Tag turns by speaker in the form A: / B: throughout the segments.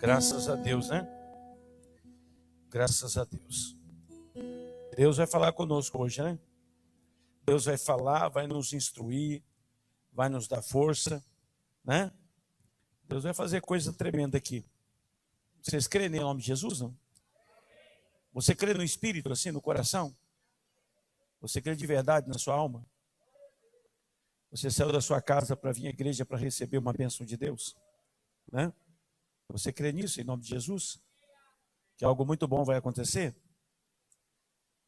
A: Graças a Deus, né? Graças a Deus. Deus vai falar conosco hoje, né? Deus vai falar, vai nos instruir, vai nos dar força, né? Deus vai fazer coisa tremenda aqui. Vocês creem em nome de Jesus, não? Você crê no Espírito, assim, no coração? Você crê de verdade na sua alma? Você saiu da sua casa para vir à igreja para receber uma bênção de Deus, né? Você crê nisso, em nome de Jesus? Que algo muito bom vai acontecer?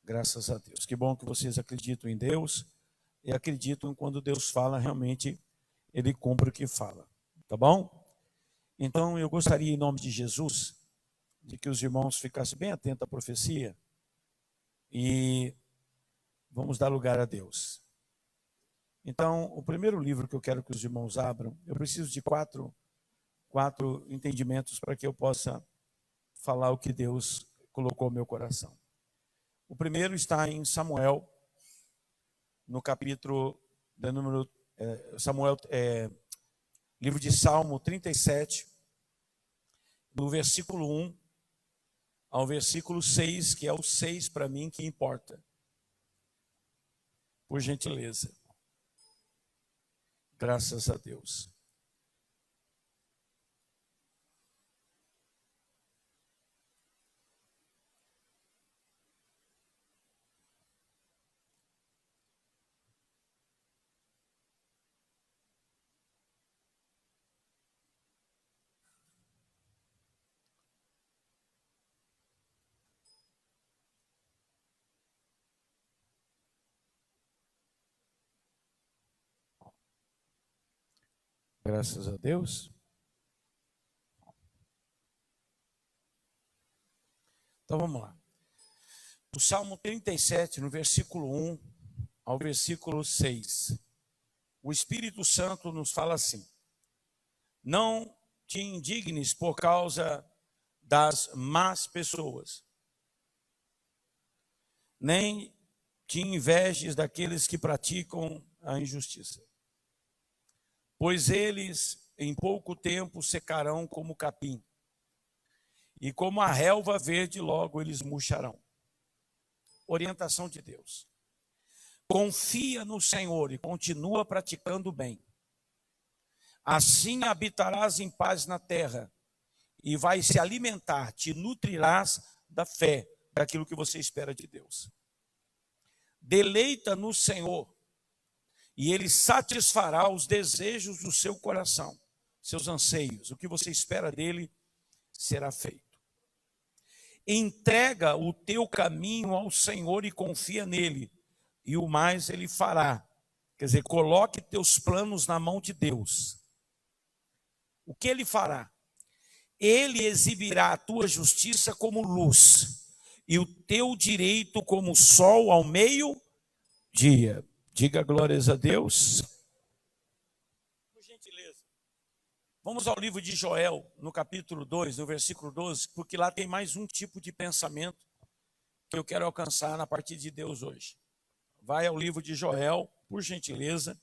A: Graças a Deus. Que bom que vocês acreditam em Deus e acreditam quando Deus fala, realmente Ele cumpre o que fala. Tá bom? Então eu gostaria, em nome de Jesus, de que os irmãos ficassem bem atentos à profecia e vamos dar lugar a Deus. Então, o primeiro livro que eu quero que os irmãos abram, eu preciso de quatro entendimentos para que eu possa falar o que Deus colocou no meu coração. O primeiro está em Samuel, no capítulo de número livro de Salmo 37, no versículo 1 ao versículo 6, que é o 6 para mim que importa. Por gentileza. Graças a Deus. Graças a Deus. Então vamos lá. O Salmo 37, no versículo 1 ao versículo 6. O Espírito Santo nos fala assim: não te indignes por causa das más pessoas, nem te invejes daqueles que praticam a injustiça, pois eles em pouco tempo secarão como capim, e como a relva verde logo eles murcharão. Orientação de Deus. Confia no Senhor e continua praticando o bem. Assim habitarás em paz na terra e vais se alimentar, te nutrirás da fé, daquilo que você espera de Deus. Deleita no Senhor e Ele satisfará os desejos do seu coração, seus anseios. O que você espera dele será feito. Entrega o teu caminho ao Senhor e confia nele, e o mais ele fará. Quer dizer, coloque teus planos na mão de Deus. O que ele fará? Ele exibirá a tua justiça como luz, e o teu direito como sol ao meio-dia. Diga glórias a Deus. Por gentileza. Vamos ao livro de Joel, no capítulo 2, no versículo 12, porque lá tem mais um tipo de pensamento que eu quero alcançar na partir de Deus hoje. Vai ao livro de Joel, por gentileza.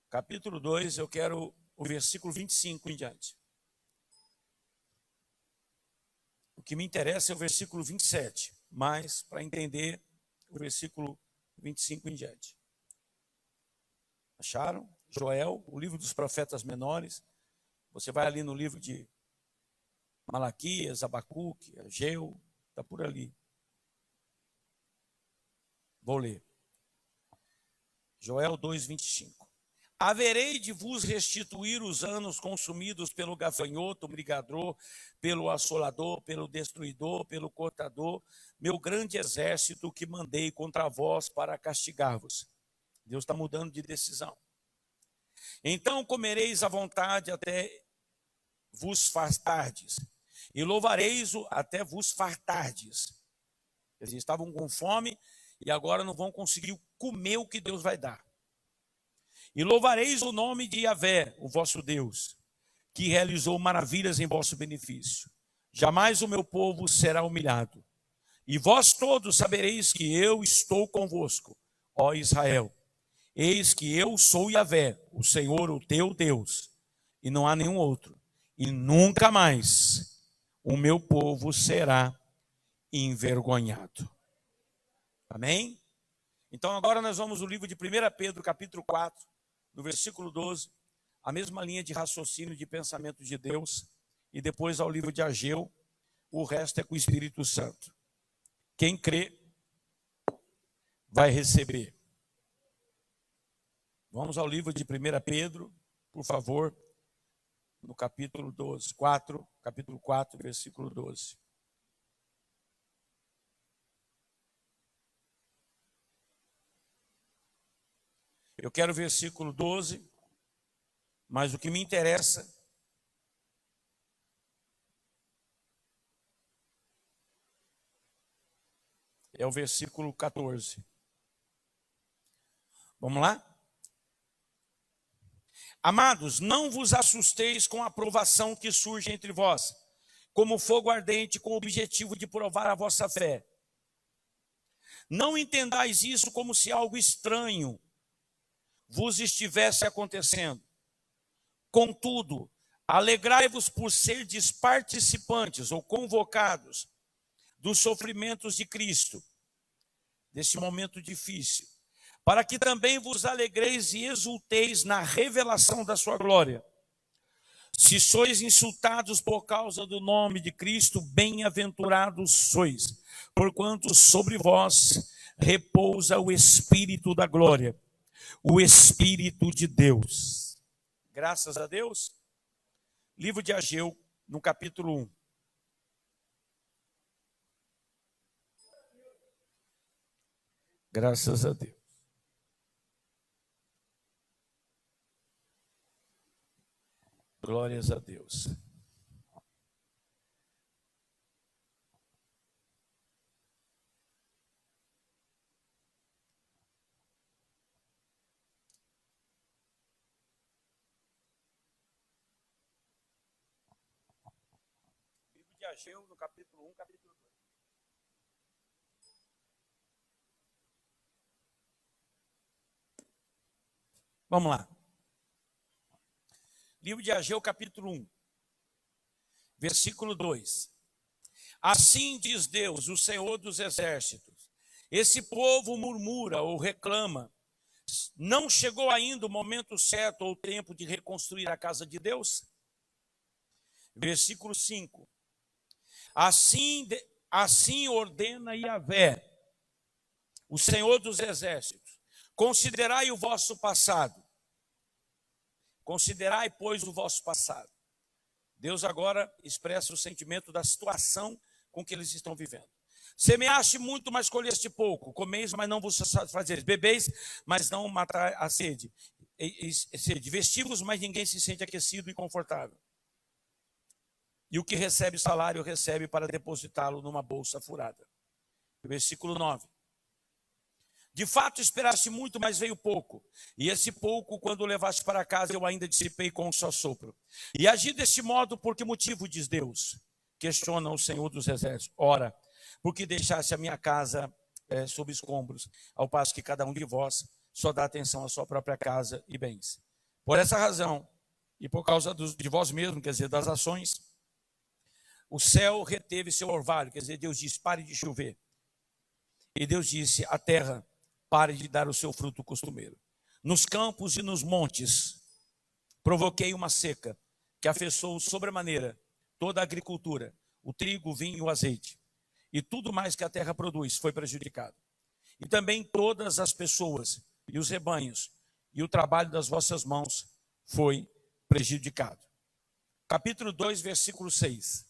A: Capítulo 2, eu quero o versículo 25 em diante. O que me interessa é o versículo 27, mas para entender o versículo 25 em diante. Acharam? Joel, o livro dos profetas menores. Você vai ali no livro de Malaquias, Abacuque, Ageu, está por ali. Vou ler. Joel 2, 25. Haverei de vos restituir os anos consumidos pelo gafanhoto, brigador, pelo assolador, pelo destruidor, pelo cortador, meu grande exército que mandei contra vós para castigar-vos. Deus está mudando de decisão. Então comereis à vontade até vos fartardes, e louvareis-o até vos fartardes. Eles estavam com fome e agora não vão conseguir comer o que Deus vai dar. E louvareis o nome de Yahvé, o vosso Deus, que realizou maravilhas em vosso benefício. Jamais o meu povo será humilhado, E vós todos sabereis que eu estou convosco, ó Israel. Eis que eu sou Yahvé, o Senhor, o teu Deus, e não há nenhum outro. E nunca mais o meu povo será envergonhado. Amém? Então agora nós vamos ao livro de 1 Pedro, capítulo 4, no versículo 12, a mesma linha de raciocínio, de pensamento de Deus, e depois ao livro de Ageu, o resto é com o Espírito Santo. Quem crê vai receber. Vamos ao livro de 1 Pedro, por favor, no capítulo 12, capítulo 4, versículo 12. Eu quero o versículo 12, mas o que me interessa é o versículo 14. Vamos lá? Amados, não vos assusteis com a provação que surge entre vós, como fogo ardente com o objetivo de provar a vossa fé. Não entendais isso como se algo estranho vos estivesse acontecendo. Contudo, alegrai-vos por serdes participantes ou convocados dos sofrimentos de Cristo, desse momento difícil, para que também vos alegreis e exulteis na revelação da sua glória. Se sois insultados por causa do nome de Cristo, bem-aventurados sois, porquanto sobre vós repousa o Espírito da glória, o Espírito de Deus. Graças a Deus. Livro de Ageu, no capítulo 1. Graças a Deus. Glórias a Deus. Livro de Ageu, no capítulo 1, capítulo 2. Vamos lá. Livro de Ageu, capítulo 1, versículo 2. Assim diz Deus, o Senhor dos exércitos: esse povo murmura ou reclama. Não chegou ainda o momento certo ou o tempo de reconstruir a casa de Deus? Versículo 5. Assim ordena Yahvé, o Senhor dos exércitos: considerai o vosso passado. Considerai, pois, o vosso passado. Deus agora expressa o sentimento da situação com que eles estão vivendo. Semeaste muito, mas colheste pouco. Comeis, mas não vos satisfazeis. Bebeis, mas não matar a sede. Vestivos, mas ninguém se sente aquecido e confortável. E o que recebe salário, recebe para depositá-lo numa bolsa furada. Versículo 9. De fato esperaste muito, mas veio pouco. E esse pouco, quando levaste para casa, eu ainda dissipei com um só sopro. E agi deste modo, por que motivo, diz Deus? Questiona o Senhor dos exércitos. Ora, porque deixaste a minha casa sob escombros, ao passo que cada um de vós só dá atenção à sua própria casa e bens. Por essa razão, e por causa de vós mesmos, quer dizer, das ações, o céu reteve seu orvalho, quer dizer, Deus disse, pare de chover. E Deus disse, a terra, pare de dar o seu fruto costumeiro. Nos campos e nos montes, provoquei uma seca, que afetou sobremaneira toda a agricultura, o trigo, o vinho e o azeite. E tudo mais que a terra produz foi prejudicado. E também todas as pessoas, e os rebanhos, e o trabalho das vossas mãos foi prejudicado. Capítulo 2, versículo 6.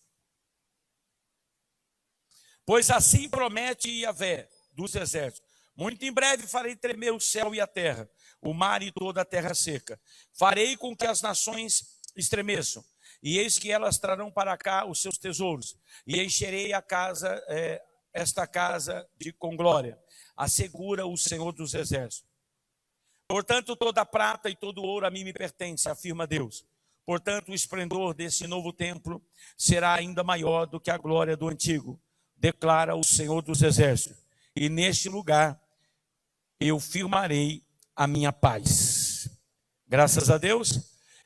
A: Pois assim promete Yahvé dos exércitos: muito em breve farei tremer o céu e a terra, o mar e toda a terra seca. Farei com que as nações estremeçam, e eis que elas trarão para cá os seus tesouros, e encherei a casa, esta casa com glória, assegura o Senhor dos exércitos. Portanto, toda a prata e todo o ouro a mim me pertence, afirma Deus. Portanto, o esplendor desse novo templo será ainda maior do que a glória do antigo. declara o Senhor dos Exércitos, e neste lugar eu firmarei a minha paz. Graças a Deus.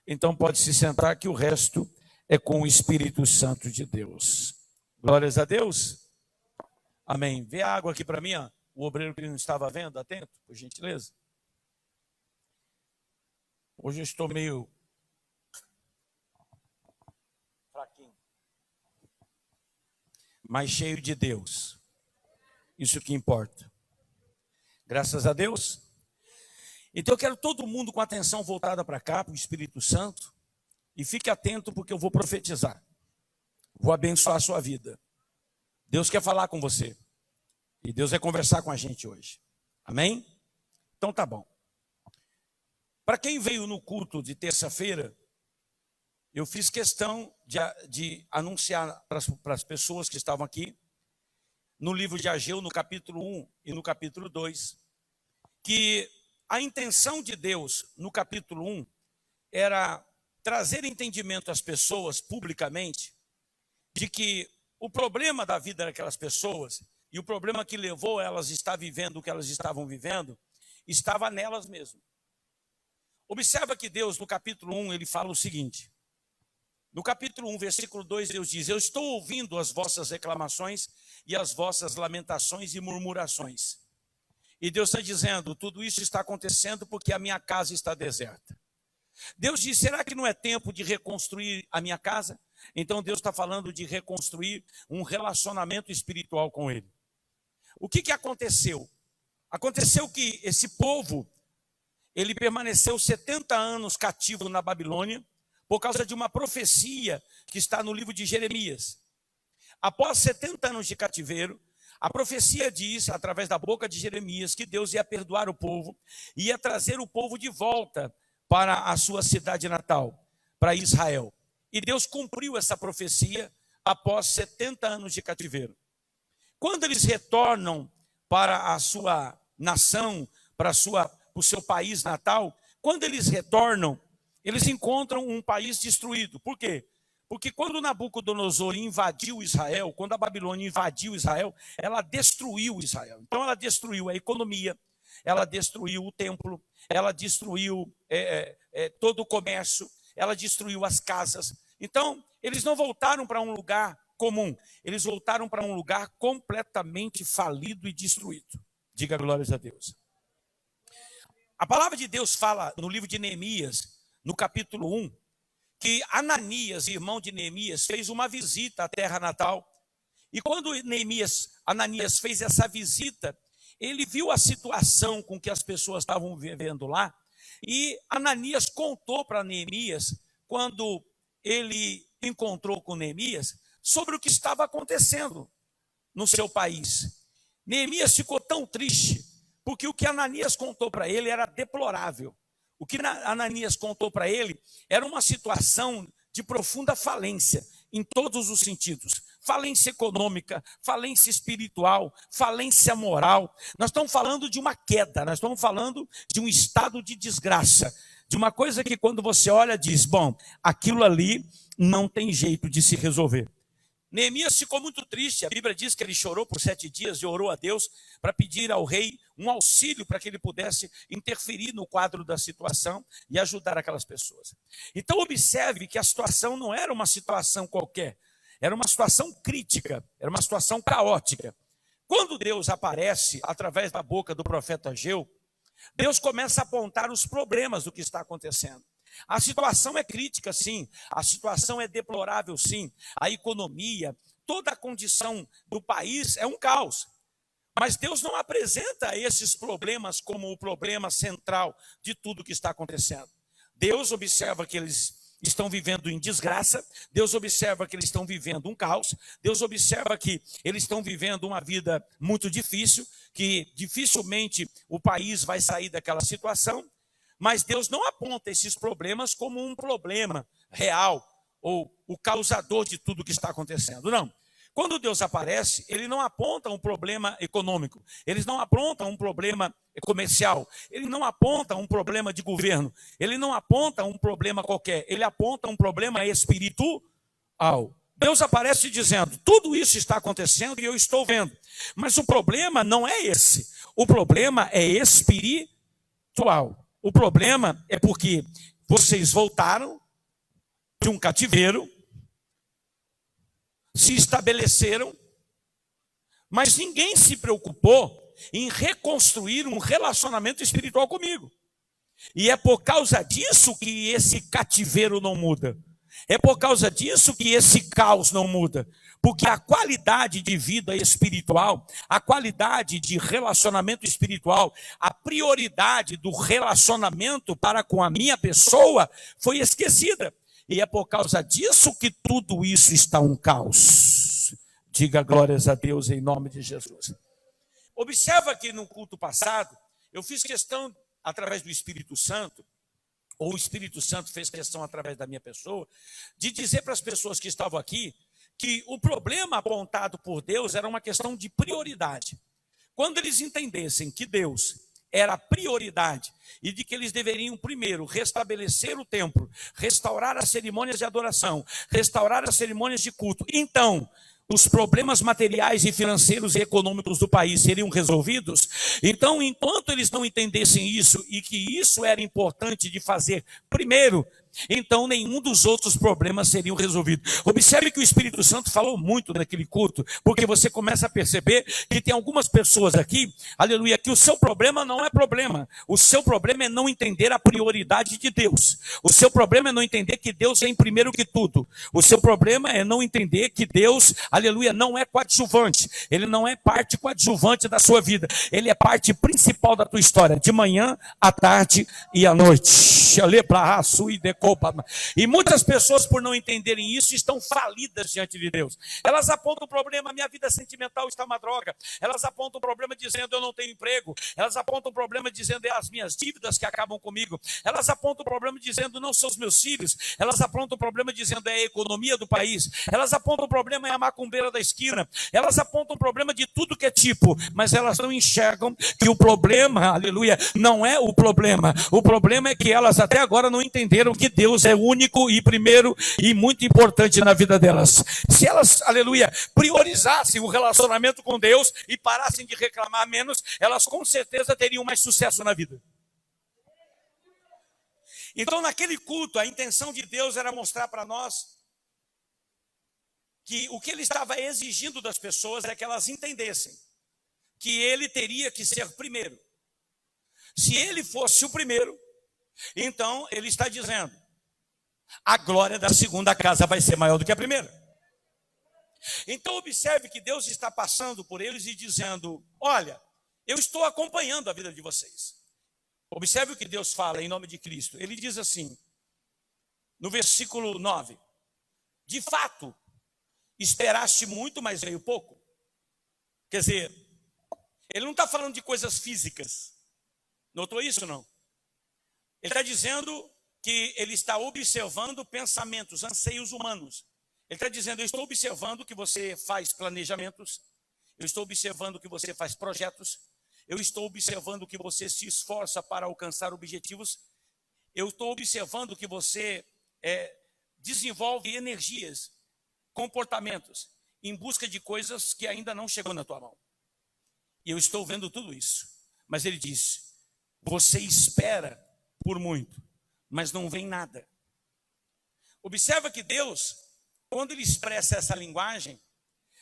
A: Então pode se sentar que o resto é com o Espírito Santo de Deus. Glórias a Deus. Amém. Vê a água aqui para mim, ó. O obreiro que não estava vendo, atento, por gentileza. Hoje eu estou meio fraquinho, mas cheio de Deus. Isso que importa. Graças a Deus. Então eu quero todo mundo com a atenção voltada para cá, para o Espírito Santo. E fique atento porque eu vou profetizar. Vou abençoar a sua vida. Deus quer falar com você. E Deus vai conversar com a gente hoje. Amém? Então tá bom. Para quem veio no culto de terça-feira, eu fiz questão de anunciar para as pessoas que estavam aqui, no livro de Ageu, no capítulo 1 e no capítulo 2, que a intenção de Deus no capítulo 1 era trazer entendimento às pessoas publicamente de que o problema da vida daquelas pessoas e o problema que levou elas a estar vivendo o que elas estavam vivendo estava nelas mesmas. Observa que Deus no capítulo 1 ele fala o seguinte. No capítulo 1, versículo 2, Deus diz: eu estou ouvindo as vossas reclamações e as vossas lamentações e murmurações. E Deus está dizendo, tudo isso está acontecendo porque a minha casa está deserta. Deus diz, será que não é tempo de reconstruir a minha casa? Então Deus está falando de reconstruir um relacionamento espiritual com Ele. O que aconteceu? Aconteceu que esse povo, ele permaneceu 70 anos cativo na Babilônia, por causa de uma profecia que está no livro de Jeremias. Após 70 anos de cativeiro, a profecia diz, através da boca de Jeremias, que Deus ia perdoar o povo, ia trazer o povo de volta para a sua cidade natal, para Israel. E Deus cumpriu essa profecia após 70 anos de cativeiro. Quando eles retornam para a sua nação, para o seu país natal, quando eles retornam, eles encontram um país destruído. Por quê? Porque quando Nabucodonosor invadiu Israel, quando a Babilônia invadiu Israel, ela destruiu Israel. Então ela destruiu a economia, ela destruiu o templo, ela destruiu todo o comércio, ela destruiu as casas. Então eles não voltaram para um lugar comum, eles voltaram para um lugar completamente falido e destruído. Diga glórias a Deus. A palavra de Deus fala no livro de Neemias, no capítulo 1, que Ananias, irmão de Neemias, fez uma visita à terra natal. E quando Ananias fez essa visita, ele viu a situação com que as pessoas estavam vivendo lá. E Ananias contou para Neemias, quando ele encontrou com Neemias, sobre o que estava acontecendo no seu país. Neemias ficou tão triste, porque o que Ananias contou para ele era deplorável. O que Ananias contou para ele era uma situação de profunda falência, em todos os sentidos. Falência econômica, falência espiritual, falência moral. Nós estamos falando de uma queda, nós estamos falando de um estado de desgraça. De uma coisa que quando você olha diz, bom, aquilo ali não tem jeito de se resolver. Neemias ficou muito triste, a Bíblia diz que ele chorou por 7 dias e orou a Deus para pedir ao rei um auxílio para que ele pudesse interferir no quadro da situação e ajudar aquelas pessoas. Então observe que a situação não era uma situação qualquer, era uma situação crítica, era uma situação caótica. Quando Deus aparece através da boca do profeta Ageu, Deus começa a apontar os problemas do que está acontecendo. A situação é crítica, sim. A situação é deplorável, sim. A economia, toda a condição do país é um caos. Mas Deus não apresenta esses problemas como o problema central de tudo que está acontecendo. Deus observa que eles estão vivendo em desgraça. Deus observa que eles estão vivendo um caos. Deus observa que eles estão vivendo uma vida muito difícil, que dificilmente o país vai sair daquela situação. Mas Deus não aponta esses problemas como um problema real ou o causador de tudo que está acontecendo. Não. Quando Deus aparece, ele não aponta um problema econômico, ele não aponta um problema comercial, ele não aponta um problema de governo, ele não aponta um problema qualquer, ele aponta um problema espiritual. Deus aparece dizendo, tudo isso está acontecendo e eu estou vendo. Mas o problema não é esse. O problema é espiritual. O problema é porque vocês voltaram de um cativeiro, se estabeleceram, mas ninguém se preocupou em reconstruir um relacionamento espiritual comigo. E é por causa disso que esse cativeiro não muda. É por causa disso que esse caos não muda. Porque a qualidade de vida espiritual, a qualidade de relacionamento espiritual, a prioridade do relacionamento para com a minha pessoa foi esquecida. E é por causa disso que tudo isso está um caos. Diga glórias a Deus em nome de Jesus. Observa que no culto passado, eu fiz questão, através do Espírito Santo, ou o Espírito Santo fez questão através da minha pessoa, de dizer para as pessoas que estavam aqui, que o problema apontado por Deus era uma questão de prioridade. Quando eles entendessem que Deus era a prioridade e de que eles deveriam primeiro restabelecer o templo, restaurar as cerimônias de adoração, restaurar as cerimônias de culto, então os problemas materiais e financeiros e econômicos do país seriam resolvidos. Então, enquanto eles não entendessem isso e que isso era importante de fazer primeiro, então nenhum dos outros problemas seriam resolvidos. Observe que o Espírito Santo falou muito naquele culto, porque você começa a perceber que tem algumas pessoas aqui, aleluia, que o seu problema não é problema. O seu problema é não entender a prioridade de Deus. O seu problema é não entender que Deus é em primeiro que tudo. O seu problema é não entender que Deus, aleluia, não é coadjuvante. Ele não é parte coadjuvante da sua vida. Ele é parte principal da tua história, de manhã, à tarde e à noite. E muitas pessoas, por não entenderem isso, estão falidas diante de Deus. Elas apontam o problema, minha vida sentimental está uma droga. Elas apontam o problema dizendo eu não tenho emprego. Elas apontam o problema dizendo é as minhas dívidas que acabam comigo. Elas apontam o problema dizendo não são os meus filhos. Elas apontam o problema dizendo é a economia do país. Elas apontam o problema é a macumbeira da esquina. Elas apontam o problema de tudo que é tipo, mas elas não enxergam que o problema, aleluia, não é o problema. O problema é que elas até agora não entenderam que Deus é único e primeiro e muito importante na vida delas. Se elas, aleluia, priorizassem o relacionamento com Deus e parassem de reclamar menos, elas com certeza teriam mais sucesso na vida. Então, naquele culto, a intenção de Deus era mostrar para nós que o que ele estava exigindo das pessoas é que elas entendessem que ele teria que ser primeiro. Se ele fosse o primeiro, então ele está dizendo, a glória da segunda casa vai ser maior do que a primeira. Então observe que Deus está passando por eles e dizendo, olha, eu estou acompanhando a vida de vocês. Observe o que Deus fala em nome de Cristo. Ele diz assim, no versículo 9, de fato, esperaste muito, mas veio pouco. Quer dizer, ele não está falando de coisas físicas. Notou isso, não? Ele está dizendo que ele está observando pensamentos, anseios humanos. Ele está dizendo, eu estou observando que você faz planejamentos, eu estou observando que você faz projetos, eu estou observando que você se esforça para alcançar objetivos, eu estou observando que você desenvolve energias, comportamentos, em busca de coisas que ainda não chegou na tua mão. E eu estou vendo tudo isso. Mas ele diz, você espera por muito, mas não vem nada. Observa que Deus, quando ele expressa essa linguagem,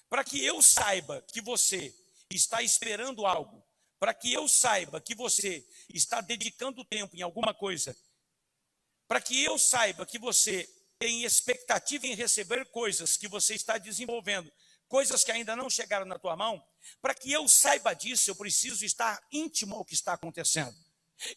A: para que eu saiba que você está esperando algo, para que eu saiba que você está dedicando tempo em alguma coisa, para que eu saiba que você tem expectativa em receber coisas que você está desenvolvendo, coisas que ainda não chegaram na tua mão, para que eu saiba disso, eu preciso estar íntimo ao que está acontecendo.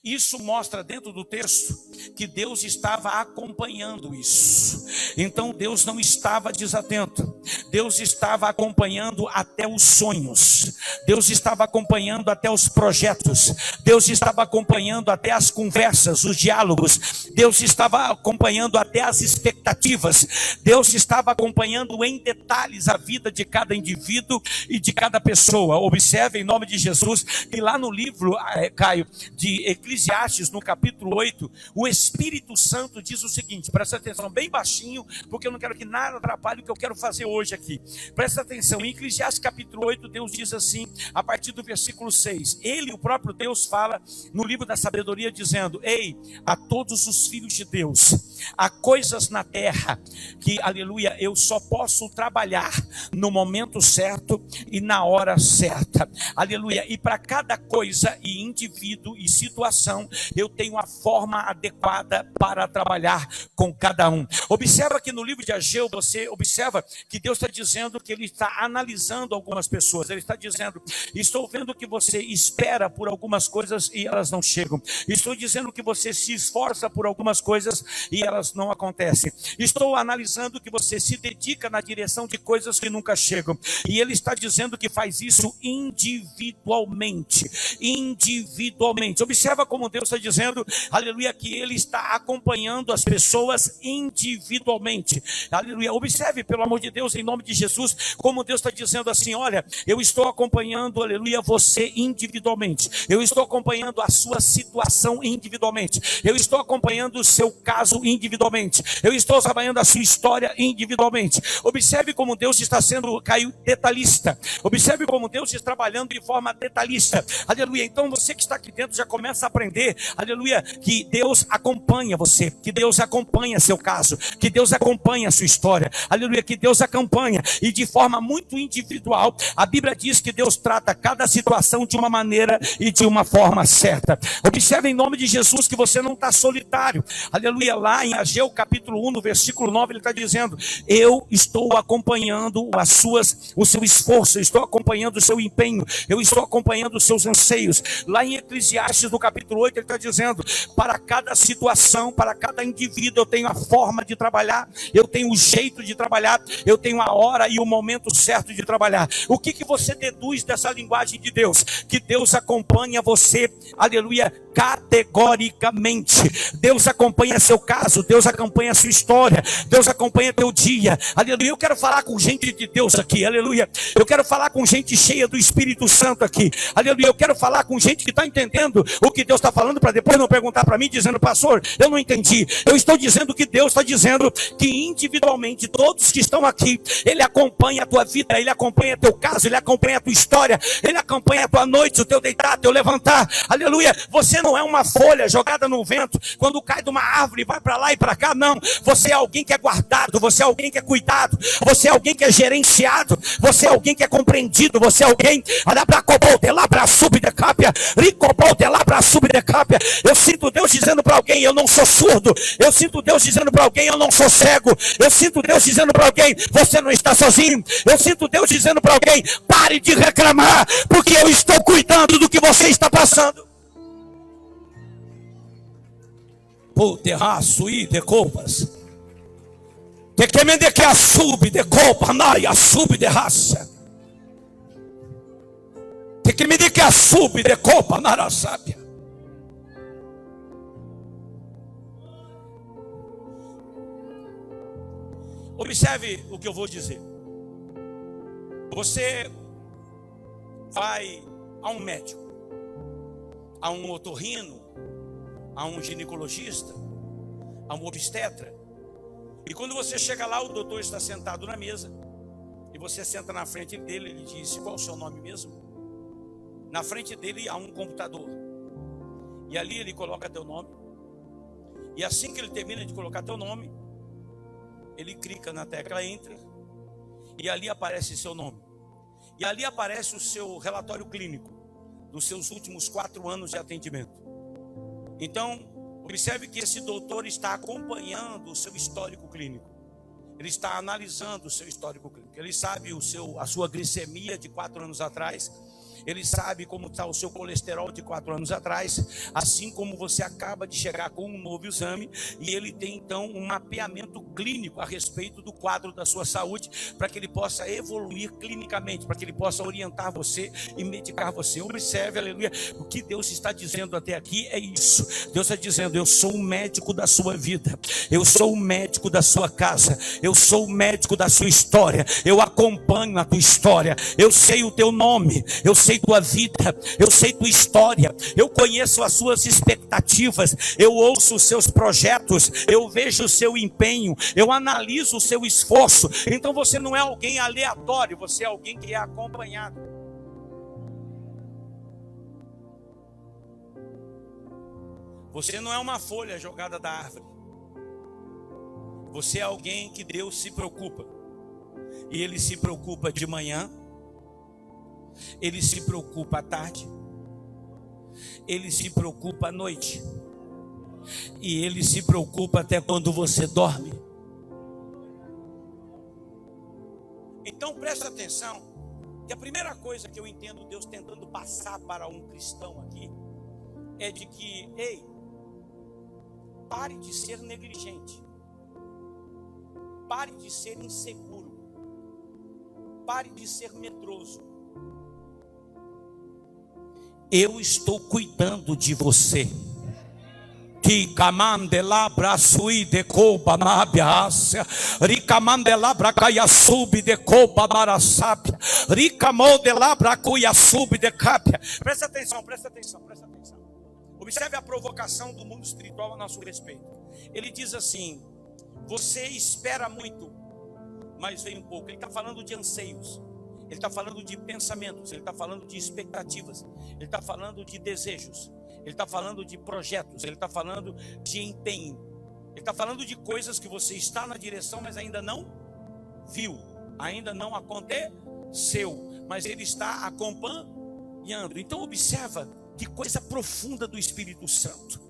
A: Isso mostra dentro do texto que Deus estava acompanhando isso. Então Deus não estava desatento. Deus estava acompanhando até os sonhos. Deus estava acompanhando até os projetos. Deus estava acompanhando até as conversas, os diálogos. Deus estava acompanhando até as expectativas. Deus estava acompanhando em detalhes a vida de cada indivíduo e de cada pessoa. Observe em nome de Jesus que lá no livro, Caio, de Eclesiastes, no capítulo 8, o Espírito Santo diz o seguinte, presta atenção bem baixinho, porque eu não quero que nada atrapalhe o que eu quero fazer hoje aqui. Presta atenção, em Eclesiastes capítulo 8, Deus diz assim, a partir do versículo 6, ele, o próprio Deus, fala no livro da sabedoria, dizendo: ei, a todos os filhos de Deus, há coisas na terra que, aleluia, eu só posso trabalhar no momento certo e na hora certa, aleluia, e para cada coisa e indivíduo e situação, eu tenho a forma adequada para trabalhar com cada um. Observa que no livro de Ageu, você observa que Deus está dizendo que Ele está analisando algumas pessoas. Ele está dizendo: estou vendo que você espera por algumas coisas e elas não chegam. Estou dizendo que você se esforça por algumas coisas e elas não acontecem. Estou analisando que você se dedica na direção de coisas que nunca chegam. E Ele está dizendo que faz isso individualmente. Observa como Deus está dizendo, aleluia, que Ele está acompanhando as pessoas individualmente. Aleluia. Observe, pelo amor de Deus, em nome de Jesus, como Deus está dizendo assim: olha, eu estou acompanhando, aleluia, você individualmente. Eu estou acompanhando a sua situação individualmente. Eu estou acompanhando o seu caso individualmente. Eu estou acompanhando a sua história individualmente. Observe como Deus está sendo detalhista. Observe como Deus está trabalhando de forma detalhista. Aleluia. Então você que está aqui dentro já começa a aprender, aleluia, que Deus acompanha você, que Deus acompanha seu caso, que Deus acompanha a sua história, aleluia, que Deus acompanha, e de forma muito individual. A Bíblia diz que Deus trata cada situação de uma maneira e de uma forma certa. Observe em nome de Jesus que você não está solitário, aleluia. Lá em Ageu capítulo 1, no versículo 9, ele está dizendo: eu estou acompanhando o seu esforço, eu estou acompanhando o seu empenho, eu estou acompanhando os seus anseios. Lá em Eclesiastes, no capítulo 8, ele está dizendo: para cada situação, para cada indivíduo, eu tenho a forma de trabalhar, eu tenho o jeito de trabalhar, eu tenho a hora e o momento certo de trabalhar. O que você deduz dessa linguagem de Deus? Que Deus acompanha você, aleluia, categoricamente. Deus acompanha seu caso, Deus acompanha sua história, Deus acompanha teu dia, aleluia. Eu quero falar com gente de Deus aqui, aleluia. Eu quero falar com gente cheia do Espírito Santo aqui, aleluia. Eu quero falar com gente que está entendendo o que Deus está falando, para depois não perguntar para mim dizendo: pastor, eu não entendi. Eu estou dizendo que Deus está dizendo que individualmente todos que estão aqui, Ele acompanha a tua vida, Ele acompanha teu caso, Ele acompanha a tua história, Ele acompanha a tua noite, o teu deitar, teu levantar, aleluia. Você não é uma folha jogada no vento, quando cai de uma árvore vai para lá e para cá, não. Você é alguém que é guardado, você é alguém que é cuidado, você é alguém que é gerenciado, você é alguém que é compreendido, você é alguém, eu sinto Deus dizendo para alguém: eu não sou surdo. Eu sinto Deus dizendo para alguém: eu não sou cego. Eu sinto Deus dizendo para alguém: você não está sozinho. Eu sinto Deus dizendo para alguém: pare de reclamar, porque eu estou cuidando do que você está passando. Pô, terraço e de copas. Te que me de que a sub de copa, nai, a sub de raça. Te que me de que a sub de copa, nara sábia. Observe o que eu vou dizer. Você vai a um médico, a um otorrino, a um ginecologista, a um obstetra. E quando você chega lá, o doutor está sentado na mesa. E você senta na frente dele, ele diz: qual é o seu nome mesmo? Na frente dele há um computador. E ali ele coloca teu nome. E assim que ele termina de colocar teu nome, ele clica na tecla Enter. E ali aparece seu nome. E ali aparece o seu relatório clínico dos seus últimos 4 anos de atendimento. Então, observe que esse doutor está acompanhando o seu histórico clínico. Ele está analisando o seu histórico clínico. Ele sabe a sua glicemia de 4 anos atrás. Ele sabe como está o seu colesterol de 4 anos atrás, assim como você acaba de chegar com um novo exame, e ele tem então um mapeamento clínico a respeito do quadro da sua saúde, para que ele possa evoluir clinicamente, para que ele possa orientar você e medicar você. Observe, aleluia, o que Deus está dizendo até aqui é isso. Deus está dizendo: eu sou o médico da sua vida, eu sou o médico da sua casa, eu sou o médico da sua história, eu acompanho a tua história, eu sei o teu nome, eu sei sei tua vida, eu sei tua história, eu conheço as suas expectativas, eu ouço os seus projetos, eu vejo o seu empenho, eu analiso o seu esforço. Então você não é alguém aleatório, você é alguém que é acompanhado. Você não é uma folha jogada da árvore. Você é alguém que Deus se preocupa. E Ele se preocupa de manhã, Ele se preocupa à tarde, Ele se preocupa à noite, e Ele se preocupa até quando você dorme. Então presta atenção, que a primeira coisa que eu entendo Deus tentando passar para um cristão aqui é de que, ei, pare de ser negligente, pare de ser inseguro, pare de ser medroso. Eu estou cuidando de você. Ricamandelabra sui de coba mabiácia, ricamandelabra caia sub de coba marassápia, ricamodelabra cuia sub de cápia. Presta atenção, presta atenção, presta atenção. Observe a provocação do mundo espiritual a nosso respeito. Ele diz assim: você espera muito, mas vem um pouco. Ele está falando de anseios, ele está falando de pensamentos, ele está falando de expectativas, ele está falando de desejos, ele está falando de projetos, ele está falando de empenho, ele está falando de coisas que você está na direção, mas ainda não viu, ainda não aconteceu, mas ele está acompanhando. Então observa que coisa profunda do Espírito Santo.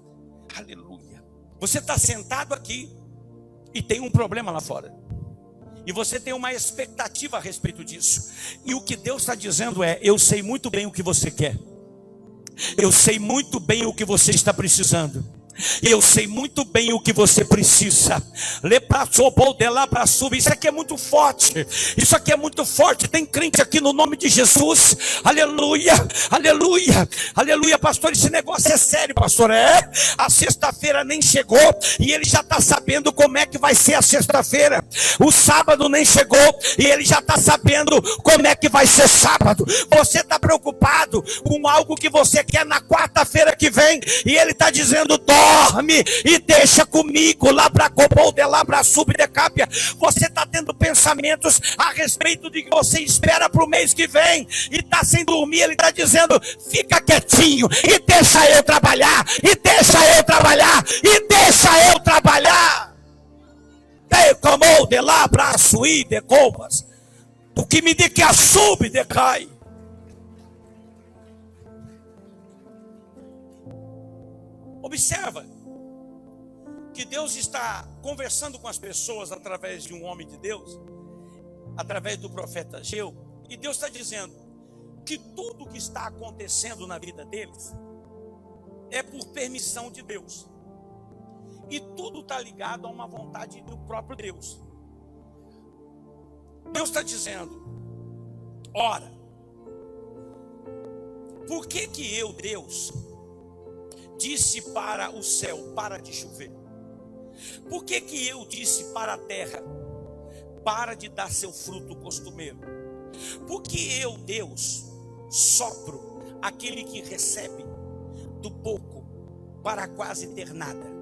A: Aleluia. Você está sentado aqui e tem um problema lá fora, e você tem uma expectativa a respeito disso, e o que Deus está dizendo é: eu sei muito bem o que você quer, eu sei muito bem o que você está precisando, eu sei muito bem o que você precisa. Isso aqui é muito forte, isso aqui é muito forte. Tem crente aqui no nome de Jesus. Aleluia, aleluia, aleluia. Pastor, esse negócio é sério, pastor. É, a sexta-feira nem chegou e ele já está sabendo como é que vai ser a sexta-feira. O sábado nem chegou e ele já está sabendo como é que vai ser sábado. Você está preocupado com algo que você quer na quarta-feira que vem, e ele está dizendo: dorme e deixa comigo. Lá para Cobol de lá para Sub de Cápia. Você está tendo pensamentos a respeito de que você espera para o mês que vem e está sem dormir. Ele está dizendo: fica quietinho e deixa eu trabalhar, e deixa eu trabalhar, e deixa eu trabalhar. Cobol de lá para Suí de Cobas, o que me diz que a Sub decai. Observa que Deus está conversando com as pessoas através de um homem de Deus, através do profeta Ageu, e Deus está dizendo que tudo que está acontecendo na vida deles é por permissão de Deus, e tudo está ligado a uma vontade do próprio Deus. Deus está dizendo: ora, por que eu, Deus, disse para o céu: para de chover? Por que eu disse para a terra: para de dar seu fruto costumeiro? Por que eu, Deus, sopro aquele que recebe do pouco para quase ter nada?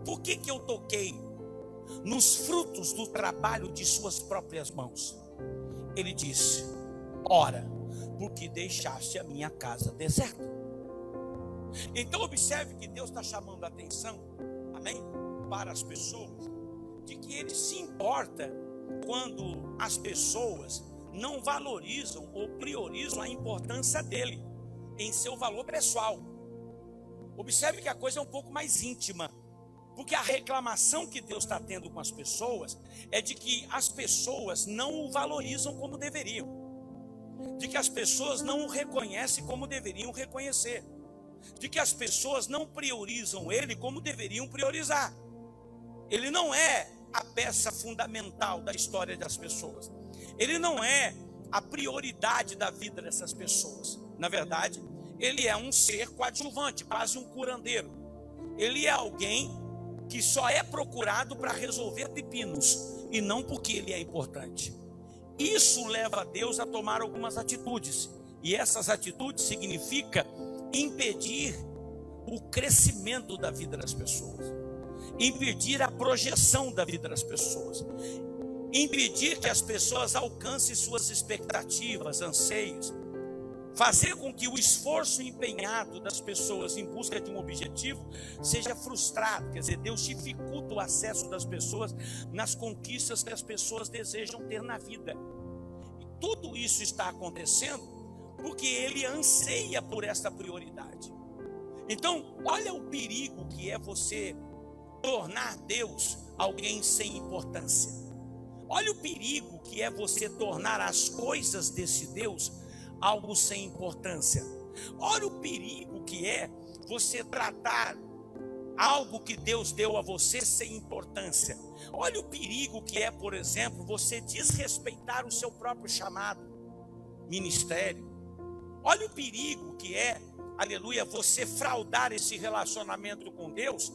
A: Por que eu toquei nos frutos do trabalho de suas próprias mãos? Ele disse: ora, porque deixaste a minha casa deserta. Então observe que Deus está chamando a atenção, amém, para as pessoas, de que Ele se importa quando as pessoas não valorizam ou priorizam a importância dele em seu valor pessoal. Observe que a coisa é um pouco mais íntima, porque a reclamação que Deus está tendo com as pessoas é de que as pessoas não o valorizam como deveriam, de que as pessoas não o reconhecem como deveriam reconhecer, de que as pessoas não priorizam ele como deveriam priorizar. Ele não é a peça fundamental da história das pessoas, ele não é a prioridade da vida dessas pessoas. Na verdade, ele é um ser coadjuvante, quase um curandeiro. Ele é alguém que só é procurado para resolver pepinos e não porque ele é importante. Isso leva a Deus a tomar algumas atitudes, E essas atitudes significam impedir o crescimento da vida das pessoas, impedir a projeção da vida das pessoas, impedir que as pessoas alcancem suas expectativas, anseios, fazer com que o esforço empenhado das pessoas em busca de um objetivo seja frustrado. Quer dizer, Deus dificulta o acesso das pessoas nas conquistas que as pessoas desejam ter na vida. E tudo isso está acontecendo porque Ele anseia por esta prioridade. Então, olha o perigo que é você tornar Deus alguém sem importância. Olha o perigo que é você tornar as coisas desse Deus algo sem importância. Olha o perigo que é você tratar algo que Deus deu a você sem importância. Olha o perigo que é, por exemplo, você desrespeitar o seu próprio chamado, ministério. Olha o perigo que é, aleluia, você fraudar esse relacionamento com Deus,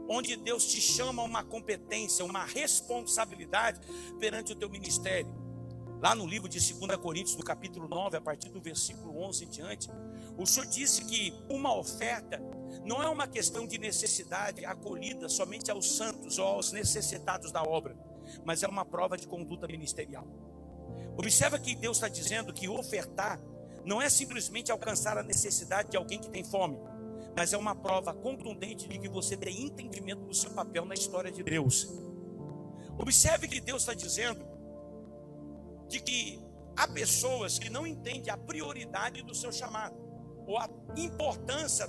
A: onde Deus te chama a uma competência, uma responsabilidade perante o teu ministério. Lá no livro de 2 Coríntios, no capítulo 9, a partir do versículo 11 em diante, o Senhor disse que uma oferta não é uma questão de necessidade acolhida somente aos santos ou aos necessitados da obra, mas é uma prova de conduta ministerial. Observa que Deus está dizendo que ofertar não é simplesmente alcançar a necessidade de alguém que tem fome, mas é uma prova contundente de que você tem entendimento do seu papel na história de Deus. Observe que Deus está dizendo de que há pessoas que não entendem a prioridade do seu chamado, ou a importância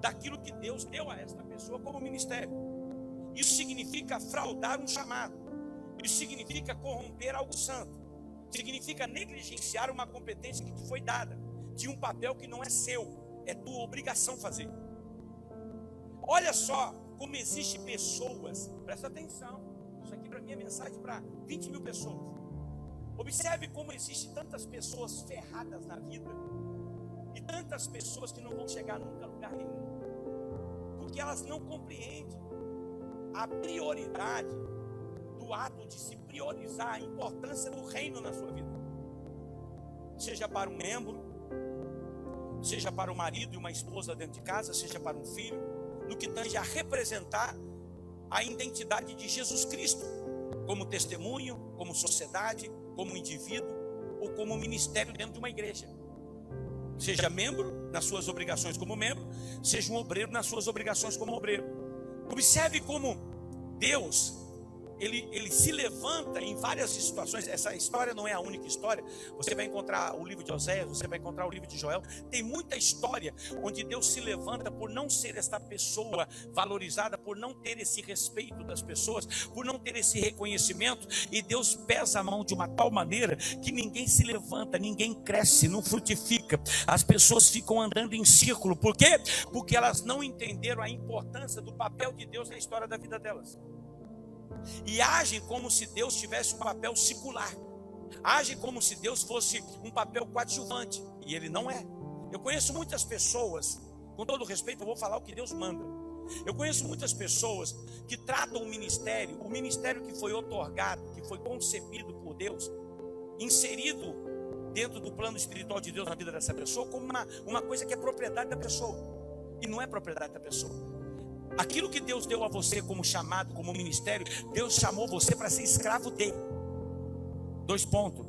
A: daquilo que Deus deu a esta pessoa como ministério. Isso significa fraudar um chamado, isso significa corromper algo santo, significa negligenciar uma competência que te foi dada, de um papel que não é seu, é tua obrigação fazer. Olha só como existem pessoas, presta atenção, isso aqui para mim é mensagem para 20 mil pessoas. Observe como existem tantas pessoas ferradas na vida e tantas pessoas que não vão chegar nunca a lugar nenhum, porque elas não compreendem a prioridade do ato de se priorizar, a importância do reino na sua vida, seja para um membro, seja para o marido e uma esposa dentro de casa, seja para um filho, no que tange a representar a identidade de Jesus Cristo como testemunho, como sociedade, como indivíduo ou como ministério dentro de uma igreja. Seja membro nas suas obrigações como membro, seja um obreiro nas suas obrigações como obreiro. Observe como Deus ele se levanta em várias situações. Essa história não é a única história. Você vai encontrar o livro de Oséias, você vai encontrar o livro de Joel. Tem muita história onde Deus se levanta por não ser esta pessoa valorizada, por não ter esse respeito das pessoas, por não ter esse reconhecimento, e Deus pesa a mão de uma tal maneira que ninguém se levanta, ninguém cresce, não frutifica. As pessoas ficam andando em círculo. Por quê? Porque elas não entenderam a importância do papel de Deus na história da vida delas. E agem como se Deus tivesse um papel secular, agem como se Deus fosse um papel coadjuvante, e Ele não é. Eu conheço muitas pessoas, com todo respeito eu vou falar o que Deus manda. Eu conheço muitas pessoas que tratam o ministério que foi otorgado, que foi concebido por Deus, inserido dentro do plano espiritual de Deus na vida dessa pessoa, como uma coisa que é propriedade da pessoa, e não é propriedade da pessoa. Aquilo que Deus deu a você como chamado, como ministério, Deus chamou você para ser escravo dele. 2 pontos.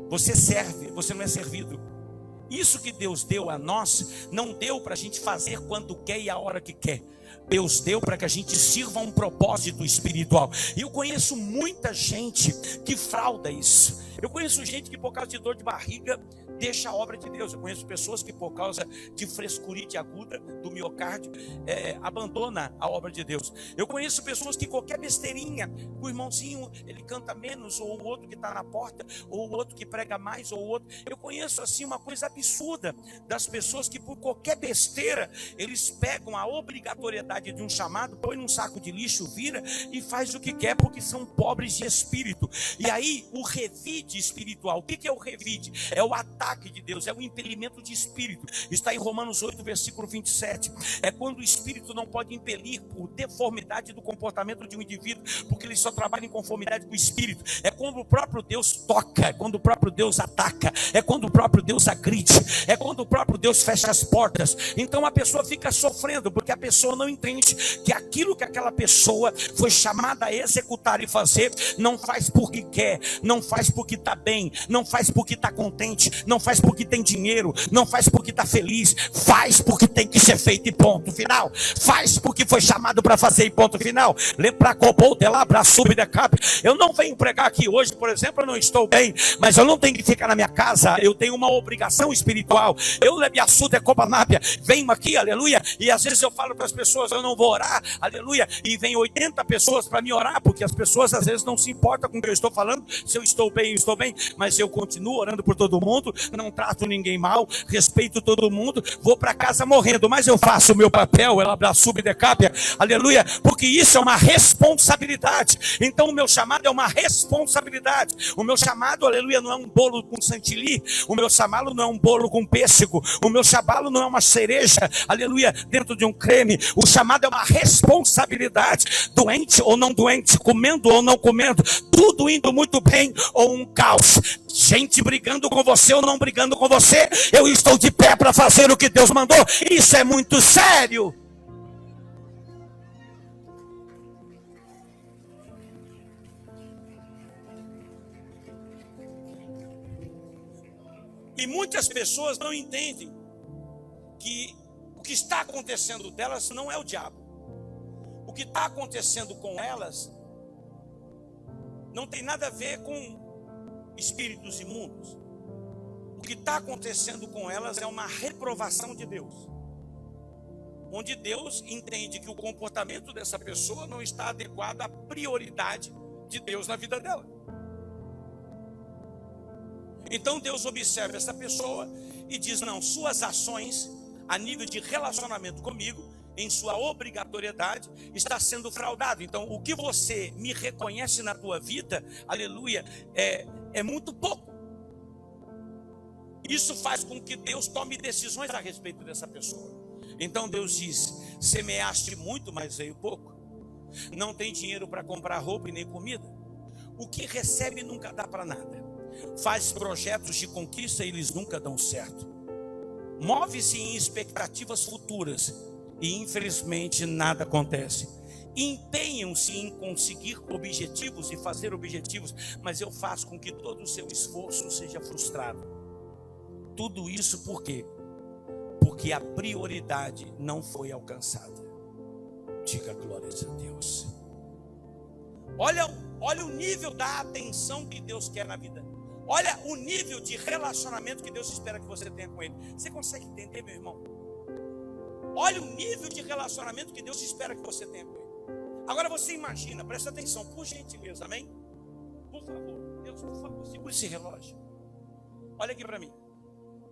A: Você serve, você não é servido. Isso que Deus deu a nós, não deu para a gente fazer quando quer e a hora que quer. Deus deu para que a gente sirva a um propósito espiritual. E eu conheço muita gente que frauda isso. Eu conheço gente que por causa de dor de barriga deixa a obra de Deus. Eu conheço pessoas que por causa de frescurite aguda do miocárdio abandona a obra de Deus. Eu conheço pessoas que qualquer besteirinha, o irmãozinho ele canta menos, ou o outro que está na porta, ou o outro que prega mais, ou o outro. Eu conheço assim uma coisa absurda das pessoas que por qualquer besteira eles pegam a obrigatoriedade propriedade de um chamado, põe num saco de lixo, vira e faz o que quer, porque são pobres de espírito. E aí o revide espiritual, o que é o revide? É o ataque de Deus, é o impelimento de espírito. Está em Romanos 8, versículo 27. É quando o espírito não pode impelir por deformidade do comportamento de um indivíduo, porque ele só trabalha em conformidade com o espírito. É quando o próprio Deus toca, é quando o próprio Deus ataca, é quando o próprio Deus agride, é quando o próprio Deus fecha as portas. Então a pessoa fica sofrendo, porque a pessoa não entende que aquilo que aquela pessoa foi chamada a executar e fazer, não faz porque quer, não faz porque está bem, não faz porque está contente, não faz porque tem dinheiro, não faz porque está feliz, faz porque tem que ser feito e ponto final. Faz porque foi chamado para fazer e ponto final. Eu não venho pregar aqui hoje, por exemplo, eu não estou bem, mas eu não tenho que ficar na minha casa, eu tenho uma obrigação espiritual. Eu venho aqui, aleluia, e às vezes eu falo para as pessoas, eu não vou orar, aleluia, e vem 80 pessoas para me orar, porque as pessoas às vezes não se importam com o que eu estou falando. Se eu estou bem, mas eu continuo orando por todo mundo, não trato ninguém mal, respeito todo mundo, vou para casa morrendo, mas eu faço o meu papel, aleluia, porque isso é uma responsabilidade. Então o meu chamado é uma responsabilidade. O meu chamado, aleluia, não é um bolo com chantilly, o meu chamado não é um bolo com pêssego, o meu chamado não é uma cereja, aleluia, dentro de um creme. O chamado é uma responsabilidade, doente ou não doente, comendo ou não comendo, tudo indo muito bem ou um caos, gente brigando com você ou não brigando com você, eu estou de pé para fazer o que Deus mandou. Isso é muito sério. E muitas pessoas não entendem que o que está acontecendo delas não é o diabo. O que está acontecendo com elas não tem nada a ver com espíritos imundos. O que está acontecendo com elas é uma reprovação de Deus, onde Deus entende que o comportamento dessa pessoa não está adequado à prioridade de Deus na vida dela. Então Deus observa essa pessoa e diz: não, suas ações a nível de relacionamento comigo, em sua obrigatoriedade, está sendo fraudado. Então o que você me reconhece na tua vida, aleluia, é muito pouco. Isso faz com que Deus tome decisões a respeito dessa pessoa. Então Deus diz: semeaste muito, mas veio pouco. Não tem dinheiro para comprar roupa e nem comida. O que recebe nunca dá para nada. Faz projetos de conquista e eles nunca dão certo. Move-se em expectativas futuras e infelizmente nada acontece. Empenham-se em conseguir objetivos e fazer objetivos, mas eu faço com que todo o seu esforço seja frustrado. Tudo isso por quê? Porque a prioridade não foi alcançada. Diga glórias a Deus. Olha o nível da atenção que Deus quer na vida. Olha o nível de relacionamento que Deus espera que você tenha com Ele. Você consegue entender, meu irmão? Olha o nível de relacionamento que Deus espera que você tenha com Ele. Agora você imagina, presta atenção, por gentileza, amém? Por favor, Deus, por favor, segura esse relógio. Olha aqui para mim.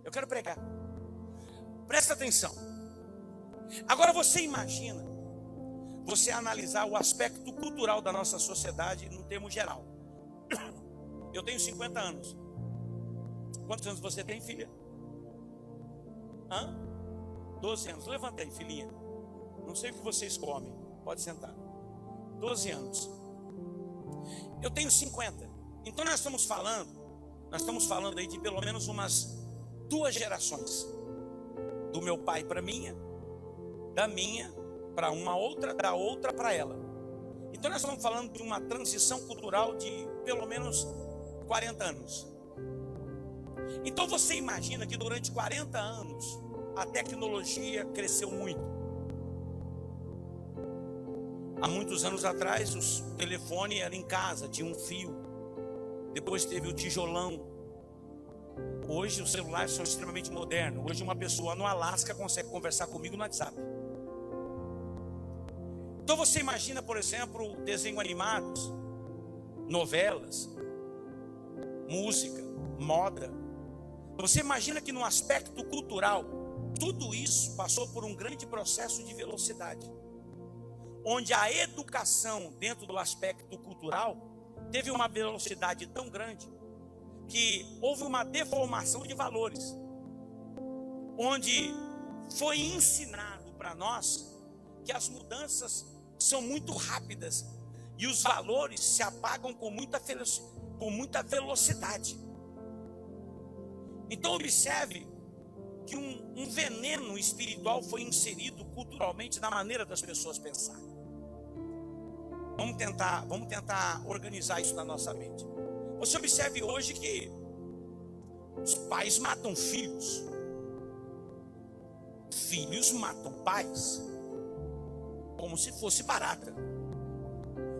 A: Eu quero pregar. Presta atenção. Agora você imagina você analisar o aspecto cultural da nossa sociedade no termo geral. Eu tenho 50 anos. Quantos anos você tem, filha? 12 anos. Levanta aí, filhinha. Não sei o que vocês comem. Pode sentar. 12 anos. Eu tenho 50. Então nós estamos falando aí de pelo menos umas 2 gerações. Do meu pai para minha, da minha para uma outra, da outra para ela. Então nós estamos falando de uma transição cultural de pelo menos 40 anos. Então você imagina que durante 40 anos a tecnologia cresceu muito. Há muitos anos atrás o telefone era em casa, tinha um fio. Depois teve o tijolão. Hoje os celulares são extremamente modernos. Hoje uma pessoa no Alasca consegue conversar comigo no WhatsApp. Então você imagina, por exemplo, desenhos animados, novelas, música, moda. Você imagina que no aspecto cultural, tudo isso passou por um grande processo de velocidade. onde a educação dentro do aspecto cultural teve uma velocidade tão grande que houve uma deformação de valores, onde foi ensinado para nós que as mudanças são muito rápidas e os valores se apagam com muita velocidade. Então observe que um veneno espiritual foi inserido culturalmente na maneira das pessoas pensar. Vamos tentar organizar isso na nossa mente. Você observe hoje que os pais matam filhos. Filhos matam pais. Como se fosse barata.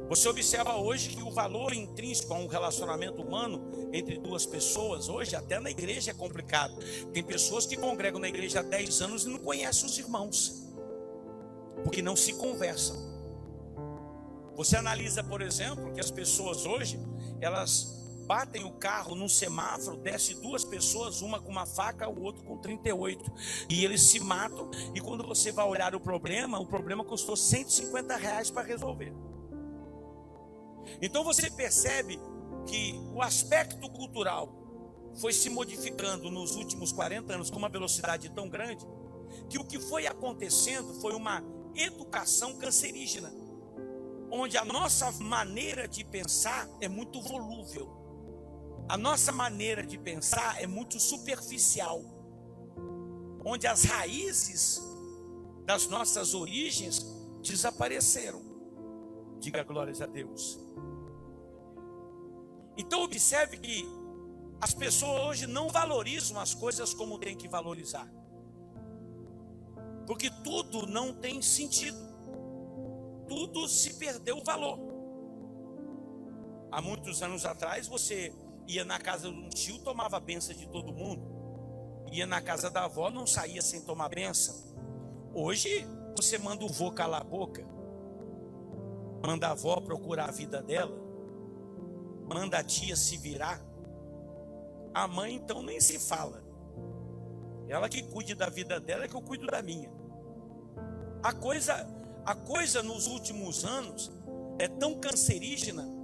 A: Você observa hoje que o valor intrínseco a um relacionamento humano entre duas pessoas, hoje até na igreja é complicado. Tem pessoas que congregam na igreja há 10 anos e não conhecem os irmãos, porque não se conversam. Você analisa, por exemplo, que as pessoas hoje, elas batem o carro num semáforo, desce duas pessoas, uma com uma faca, o outro com 38, e eles se matam, e quando você vai olhar o problema custou R$150 para resolver. Então você percebe que o aspecto cultural foi se modificando nos últimos 40 anos com uma velocidade tão grande, que o que foi acontecendo foi uma educação cancerígena, onde a nossa maneira de pensar é muito volúvel. A nossa maneira de pensar é muito superficial, onde as raízes das nossas origens desapareceram. Diga glórias a Deus. Então observe que as pessoas hoje não valorizam as coisas como tem que valorizar, porque tudo não tem sentido, tudo se perdeu o valor. Há muitos anos atrás você ia na casa de um tio, tomava a benção de todo mundo. Ia na casa da avó, não saía sem tomar benção. Hoje você manda o vô calar a boca, manda a avó procurar a vida dela, manda a tia se virar. A mãe então nem se fala. Ela que cuide da vida dela, é que eu cuido da minha. A coisa nos últimos anos é tão cancerígena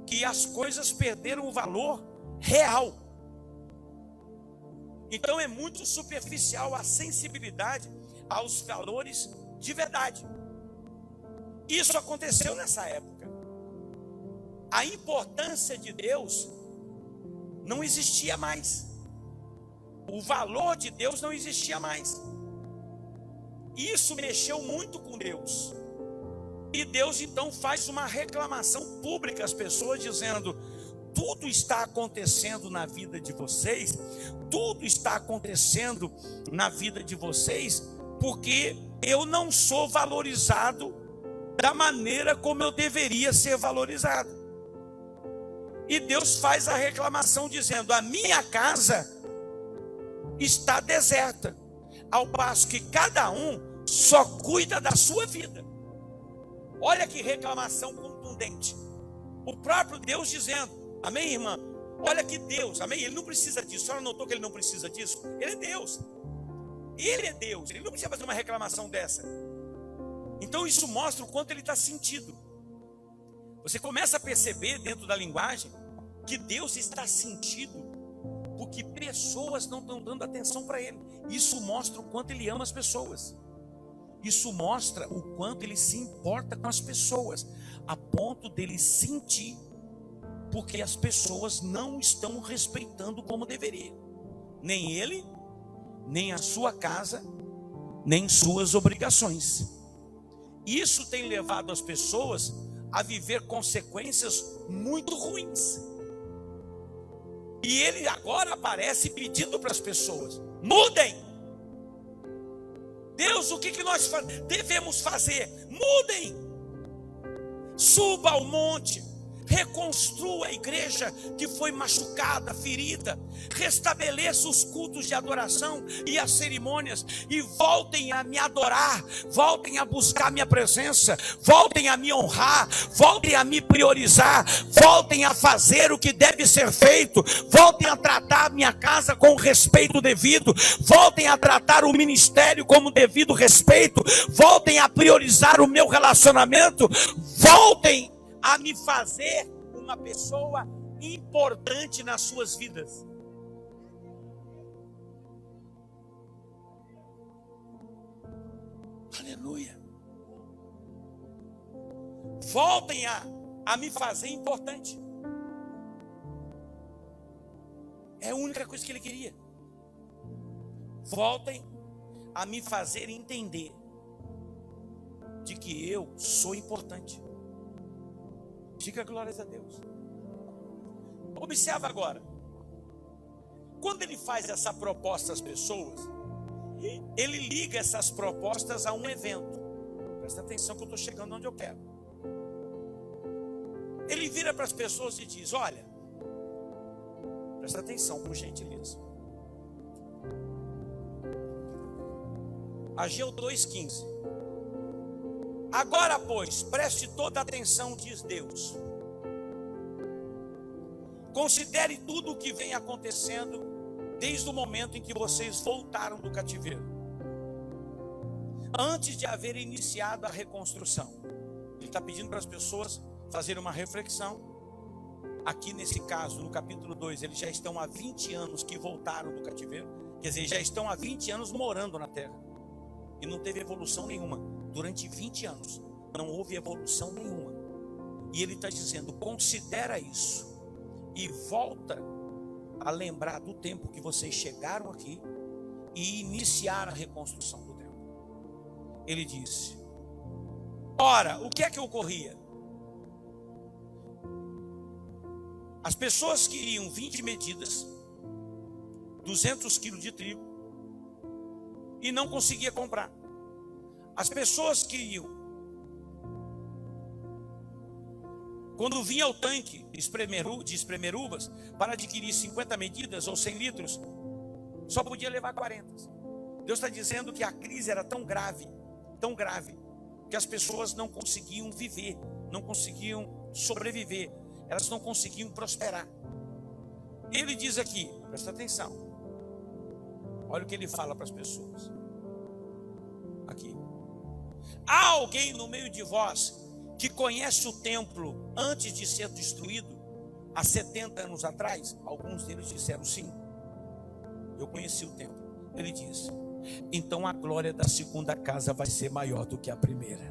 A: que as coisas perderam o valor real. Então é muito superficial a sensibilidade aos valores de verdade. Isso aconteceu nessa época. A importância de Deus não existia mais. O valor de Deus não existia mais. Isso mexeu muito com Deus. E Deus então faz uma reclamação pública às pessoas, dizendo: tudo está acontecendo na vida de vocês, tudo está acontecendo na vida de vocês, porque eu não sou valorizado da maneira como eu deveria ser valorizado. E Deus faz a reclamação dizendo: a minha casa está deserta, ao passo que cada um só cuida da sua vida. Olha que reclamação contundente. O próprio Deus dizendo: amém, irmã? Olha que Deus, amém? Ele não precisa disso. A senhora notou que ele não precisa disso? Ele é Deus. Ele é Deus. Ele não precisa fazer uma reclamação dessa. Então isso mostra o quanto ele está sentido. Você começa a perceber dentro da linguagem que Deus está sentido porque pessoas não estão dando atenção para ele. Isso mostra o quanto ele ama as pessoas. Isso mostra o quanto ele se importa com as pessoas, a ponto dele sentir porque as pessoas não estão respeitando como deveria. Nem ele, nem a sua casa, nem suas obrigações. Isso tem levado as pessoas a viver consequências muito ruins. E ele agora aparece pedindo para as pessoas: mudem. Deus, o que nós devemos fazer? Mudem. Suba ao monte, Reconstrua a igreja que foi machucada, ferida. Restabeleça os cultos de adoração e as cerimônias. E voltem a me adorar. Voltem a buscar minha presença. Voltem a me honrar. Voltem a me priorizar. Voltem a fazer o que deve ser feito. Voltem a tratar a minha casa com o respeito devido. Voltem a tratar o ministério como devido respeito. Voltem a priorizar o meu relacionamento. Voltem a me fazer uma pessoa importante nas suas vidas. Aleluia. Voltem a me fazer importante. É a única coisa que ele queria. Voltem a me fazer entender de que eu sou importante. Diga glórias a Deus. Observa agora. Quando ele faz essa proposta às pessoas, ele liga essas propostas a um evento. Presta atenção que eu estou chegando onde eu quero. Ele vira para as pessoas e diz: olha, presta atenção, por gentileza. Ageu 2,15. Agora, pois, preste toda atenção, diz Deus. Considere tudo o que vem acontecendo desde o momento em que vocês voltaram do cativeiro, antes de haver iniciado a reconstrução. Ele está pedindo para as pessoas fazerem uma reflexão. Aqui nesse caso, no capítulo 2, eles já estão há 20 anos que voltaram do cativeiro. Quer dizer, já estão há 20 anos morando na terra. E não teve evolução nenhuma. Durante 20 anos não houve evolução nenhuma. E ele está dizendo: considera isso e volta a lembrar do tempo que vocês chegaram aqui e iniciaram a reconstrução do templo. Ele disse: ora, o que é que ocorria? As pessoas queriam 20 medidas, 200 quilos de trigo, e não conseguia comprar. As pessoas queriam, quando vinha o tanque de espremer uvas para adquirir 50 medidas ou 100 litros, só podia levar 40. Deus está dizendo que a crise era tão grave, que as pessoas não conseguiam viver, não conseguiam sobreviver, elas não conseguiam prosperar. Ele diz aqui, presta atenção, olha o que ele fala para as pessoas. Aqui: há alguém no meio de vós que conhece o templo antes de ser destruído, há 70 anos atrás? Alguns deles disseram: sim, eu conheci o templo. Ele diz: então a glória da segunda casa vai ser maior do que a primeira,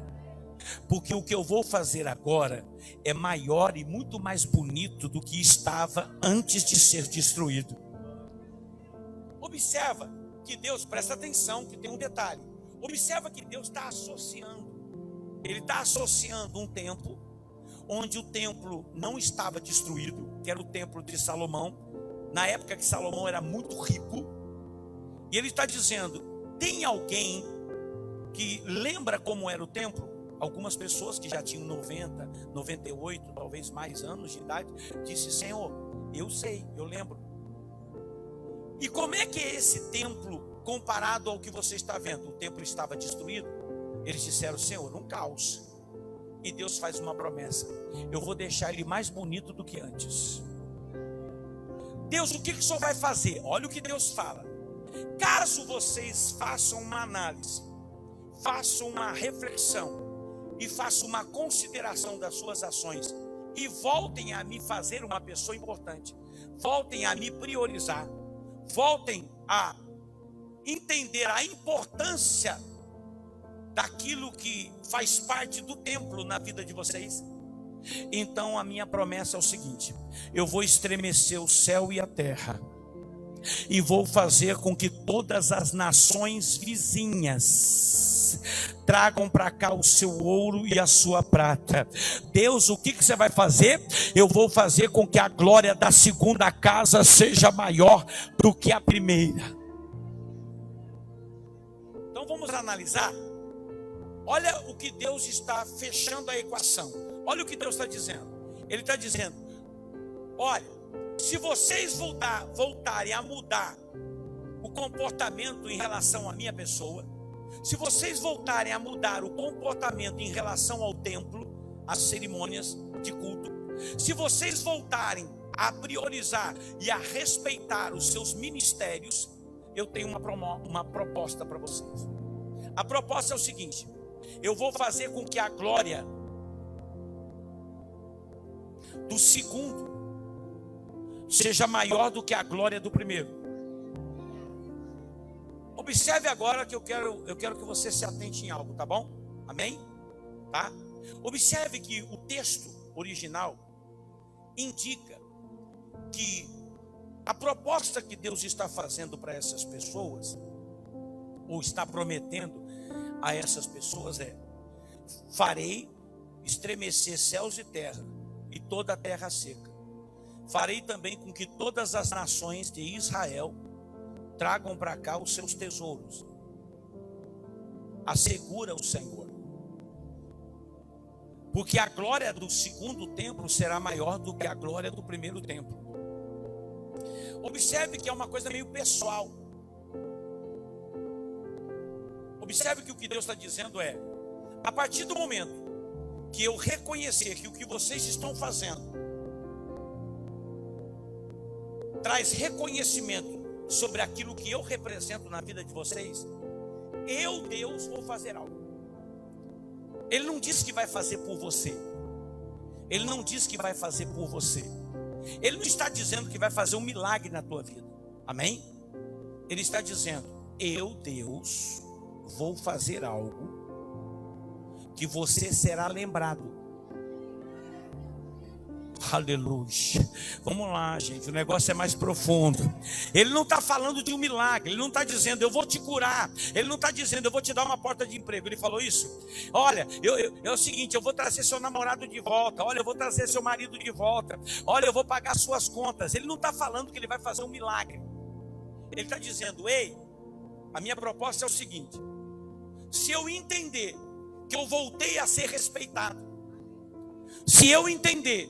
A: porque o que eu vou fazer agora é maior e muito mais bonito do que estava antes de ser destruído. Observa que Deus, presta atenção que tem um detalhe. Observa que Deus está associando. Ele está associando um tempo onde o templo não estava destruído, que era o templo de Salomão, na época que Salomão era muito rico. E ele está dizendo: tem alguém que lembra como era o templo? Algumas pessoas que já tinham 90, 98, talvez mais anos de idade, disse: Senhor, eu sei, eu lembro. E como é que é esse templo comparado ao que você está vendo? O templo estava destruído. Eles disseram: Senhor, um caos. E Deus faz uma promessa: eu vou deixar ele mais bonito do que antes. Deus, o que o Senhor vai fazer? Olha o que Deus fala: caso vocês façam uma análise, façam uma reflexão e façam uma consideração das suas ações e voltem a me fazer uma pessoa importante, voltem a me priorizar, voltem a entender a importância daquilo que faz parte do templo na vida de vocês, então a minha promessa é o seguinte: eu vou estremecer o céu e a terra e vou fazer com que todas as nações vizinhas tragam para cá o seu ouro e a sua prata. Deus, o que você vai fazer? Eu vou fazer com que a glória da segunda casa seja maior do que a primeira. Então vamos analisar. Olha o que Deus está fechando a equação. Olha o que Deus está dizendo: Ele está dizendo: olha, se vocês voltarem a mudar o comportamento em relação à minha pessoa, se vocês voltarem a mudar o comportamento em relação ao templo, às cerimônias de culto, se vocês voltarem a priorizar e a respeitar os seus ministérios, eu tenho uma proposta para vocês. A proposta é o seguinte: eu vou fazer com que a glória do segundo seja maior do que a glória do primeiro. Observe agora que eu quero que você se atente em algo, tá bom? Amém? Tá? Observe que o texto original indica que a proposta que Deus está fazendo para essas pessoas, ou está prometendo a essas pessoas, é: farei estremecer céus e terra, e toda a terra seca. Farei também com que todas as nações de Israel tragam para cá os seus tesouros. Assegura o Senhor. Porque a glória do segundo templo será maior do que a glória do primeiro templo. Observe que é uma coisa meio pessoal. Observe que o que Deus está dizendo é: a partir do momento que eu reconhecer que o que vocês estão fazendo traz reconhecimento sobre aquilo que eu represento na vida de vocês, eu, Deus, vou fazer algo. Ele não disse que vai fazer por você. Ele não disse que vai fazer por você. Ele não está dizendo que vai fazer um milagre na tua vida. Amém? Ele está dizendo: eu, Deus, vou fazer algo que você será lembrado. Aleluia. Vamos lá, gente, o negócio é mais profundo. Ele não está falando de um milagre. Ele não está dizendo: eu vou te curar. Ele não está dizendo: eu vou te dar uma porta de emprego. Ele falou isso: olha, é o seguinte, eu vou trazer seu namorado de volta. Olha, eu vou trazer seu marido de volta. Olha, eu vou pagar suas contas. Ele não está falando que ele vai fazer um milagre. Ele está dizendo: ei, a minha proposta é o seguinte: se eu entender que eu voltei a ser respeitado, se eu entender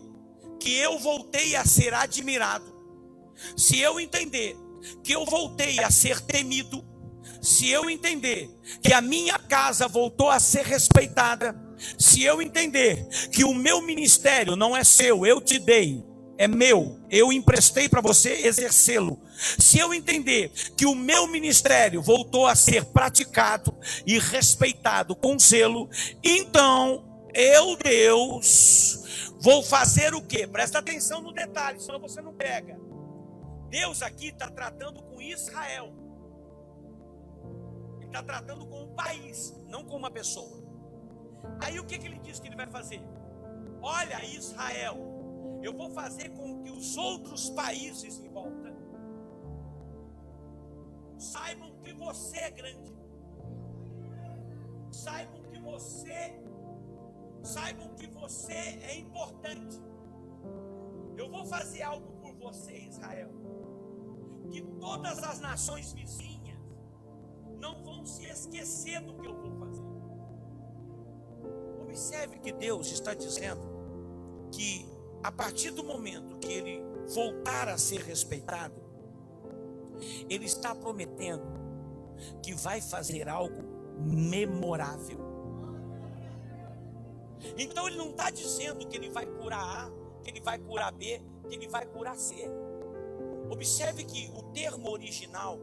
A: que eu voltei a ser admirado, se eu entender que eu voltei a ser temido, se eu entender que a minha casa voltou a ser respeitada, se eu entender que o meu ministério não é seu, eu te dei, é meu, eu emprestei para você exercê-lo. Se eu entender que o meu ministério voltou a ser praticado e respeitado com zelo, então eu, Deus, vou fazer o quê? Presta atenção no detalhe, senão você não pega. Deus aqui está tratando com Israel. Ele está tratando com um país, não com uma pessoa. Aí o que ele diz que ele vai fazer? Olha, Israel, eu vou fazer com que os outros países em volta saibam que você é grande. Saibam que você é importante. Eu vou fazer algo por você, Israel, que todas as nações vizinhas não vão se esquecer do que eu vou fazer. Observe que Deus está dizendo que a partir do momento que ele voltar a ser respeitado, ele está prometendo que vai fazer algo memorável. Então ele não está dizendo que ele vai curar A, que ele vai curar B, que ele vai curar C. Observe que o termo original,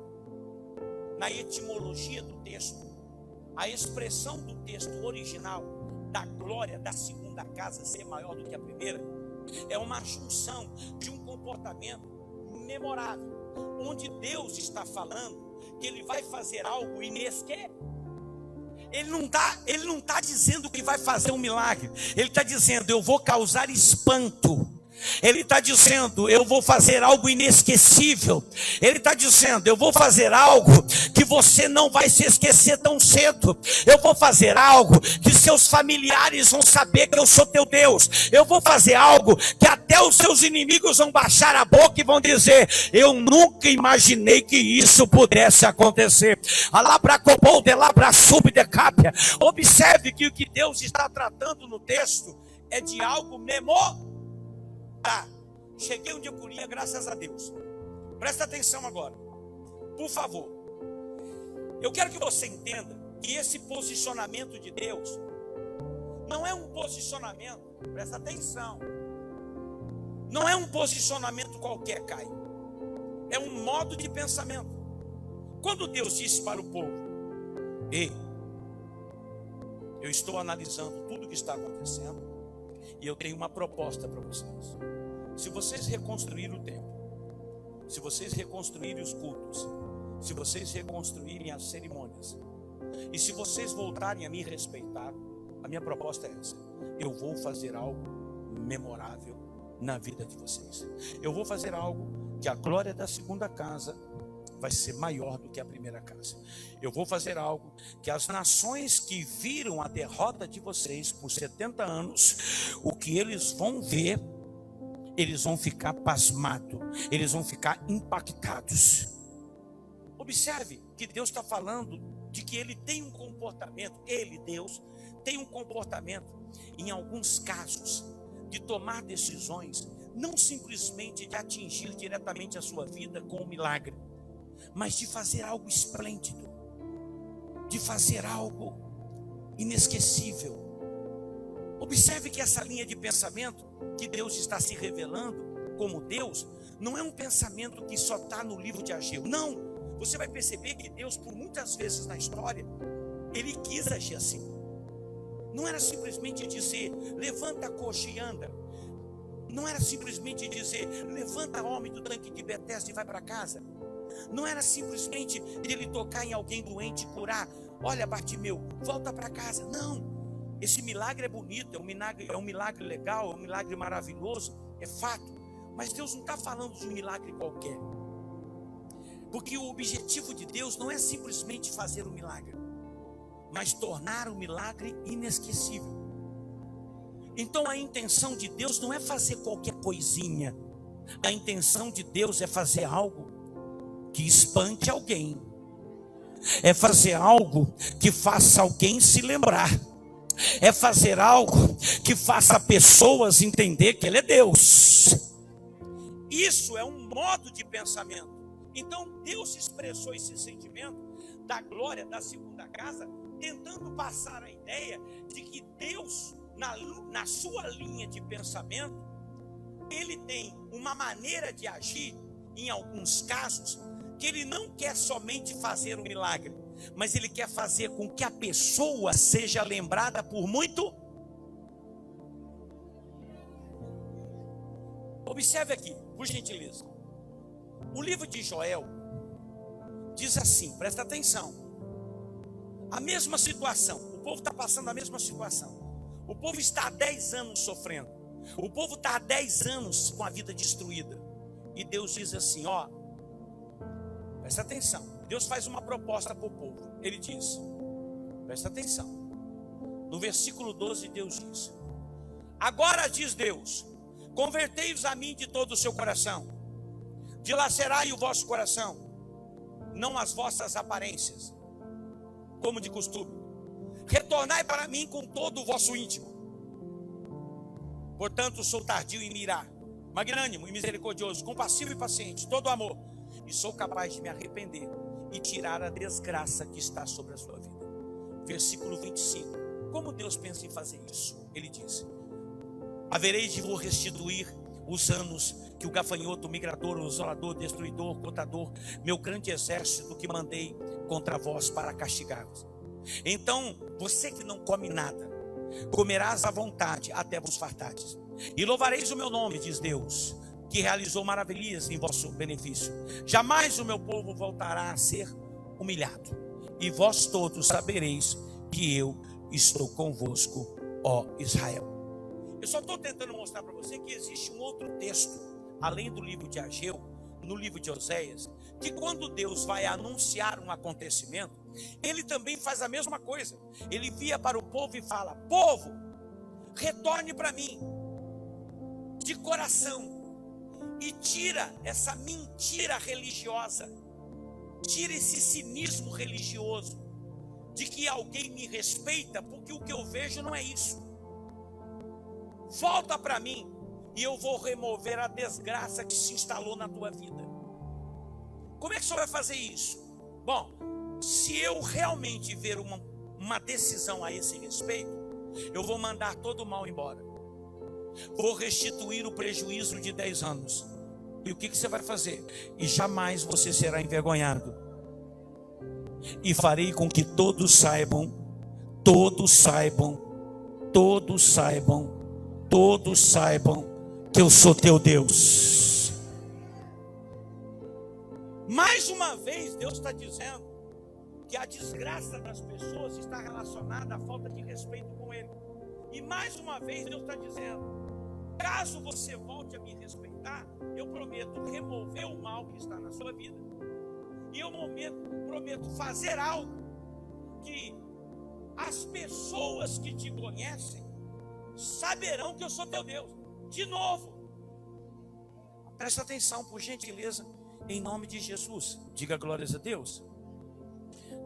A: na etimologia do texto, a expressão do texto original da glória da segunda casa ser maior do que a primeira, é uma junção de um comportamento memorável, onde Deus está falando que ele vai fazer algo inesquecível. Ele não está dizendo que vai fazer um milagre. Ele está dizendo: eu vou causar espanto. Ele está dizendo: eu vou fazer algo inesquecível. Ele está dizendo: eu vou fazer algo que você não vai se esquecer tão cedo. Eu vou fazer algo que seus familiares vão saber que eu sou teu Deus. Eu vou fazer algo que até os seus inimigos vão baixar a boca e vão dizer: eu nunca imaginei que isso pudesse acontecer. Observe que o que Deus está tratando no texto é de algo memorável. Tá, cheguei onde eu queria, graças a Deus. Presta atenção agora, por favor. Eu quero que você entenda que esse posicionamento de Deus não é um posicionamento, presta atenção, não é um posicionamento qualquer, Caio. É um modo de pensamento. Quando Deus disse para o povo: ei, eu estou analisando tudo o que está acontecendo e eu tenho uma proposta para vocês. Se vocês reconstruírem o templo, se vocês reconstruírem os cultos, se vocês reconstruírem as cerimônias, e se vocês voltarem a me respeitar, a minha proposta é essa: eu vou fazer algo memorável na vida de vocês. Eu vou fazer algo que a glória da segunda casa vai ser maior do que a primeira casa. Eu vou fazer algo que as nações que viram a derrota de vocês por 70 anos, o que eles vão ver, eles vão ficar pasmados, eles vão ficar impactados. Observe que Deus está falando de que Ele tem um comportamento, Ele, Deus, tem um comportamento, em alguns casos, de tomar decisões, não simplesmente de atingir diretamente a sua vida com um milagre, mas de fazer algo esplêndido, de fazer algo inesquecível. Observe que essa linha de pensamento que Deus está se revelando como Deus, não é um pensamento que só está no livro de Ageu. Não, você vai perceber que Deus, por muitas vezes na história, Ele quis agir assim. Não era simplesmente dizer: levanta a coxa e anda. Não era simplesmente dizer: levanta homem do tanque de Betesda e vai para casa. Não era simplesmente ele tocar em alguém doente e curar. Olha, Bartimeu, volta para casa. Não, esse milagre é bonito, é um milagre legal, é um milagre maravilhoso, é fato. Mas Deus não está falando de um milagre qualquer, porque o objetivo de Deus não é simplesmente fazer um milagre, mas tornar o milagre inesquecível. Então a intenção de Deus não é fazer qualquer coisinha. A intenção de Deus é fazer algo que espante alguém, é fazer algo que faça alguém se lembrar, é fazer algo que faça pessoas entender que Ele é Deus. Isso é um modo de pensamento. Então Deus expressou esse sentimento da glória da segunda casa, tentando passar a ideia de que Deus, na sua linha de pensamento, Ele tem uma maneira de agir, em alguns casos, que Ele não quer somente fazer um milagre, mas Ele quer fazer com que a pessoa seja lembrada por muito. Observe aqui, por gentileza. O livro de Joel diz assim, presta atenção. A mesma situação, o povo está passando a mesma situação. O povo está há 10 anos sofrendo. O povo está há 10 anos com a vida destruída. E Deus diz assim, ó, presta atenção. Deus faz uma proposta para o povo. Ele diz, presta atenção. No versículo 12 Deus diz: agora diz Deus, convertei-vos a mim de todo o seu coração, dilacerai o vosso coração, não as vossas aparências, como de costume. Retornai para mim com todo o vosso íntimo. Portanto, sou tardio em mirar, magnânimo e misericordioso, compassivo e paciente, todo amor, e sou capaz de me arrepender e tirar a desgraça que está sobre a sua vida. Versículo 25. Como Deus pensa em fazer isso? Ele diz: haverei de vos restituir os anos que o gafanhoto, o migrador, o isolador, destruidor, contador, meu grande exército que mandei contra vós para castigar-vos. Então, você que não come nada, comerás à vontade até vos fartardes. E louvareis o meu nome, diz Deus, que realizou maravilhas em vosso benefício. Jamais o meu povo voltará a ser humilhado. E vós todos sabereis que eu estou convosco, ó Israel. Eu só estou tentando mostrar para você que existe um outro texto, além do livro de Ageu, no livro de Oséias, que quando Deus vai anunciar um acontecimento, Ele também faz a mesma coisa. Ele via para o povo e fala: povo, retorne para mim de coração e tira essa mentira religiosa, tira esse cinismo religioso de que alguém me respeita porque o que eu vejo não é isso. Volta para mim, e eu vou remover a desgraça que se instalou na tua vida. Como é que o Senhor vai fazer isso? Bom, se eu realmente ver uma decisão a esse respeito, eu vou mandar todo o mal embora. Vou restituir o prejuízo de 10 anos. E o que você vai fazer? E jamais você será envergonhado. E farei com que todos saibam, que eu sou teu Deus. Mais uma vez, Deus está dizendo que a desgraça das pessoas está relacionada à falta de respeito com Ele. E mais uma vez, Deus está dizendo: caso você volte a me respeitar, eu prometo remover o mal que está na sua vida. E eu prometo fazer algo que as pessoas que te conhecem saberão que eu sou teu Deus. De novo, presta atenção, por gentileza, em nome de Jesus. Diga glórias a Deus.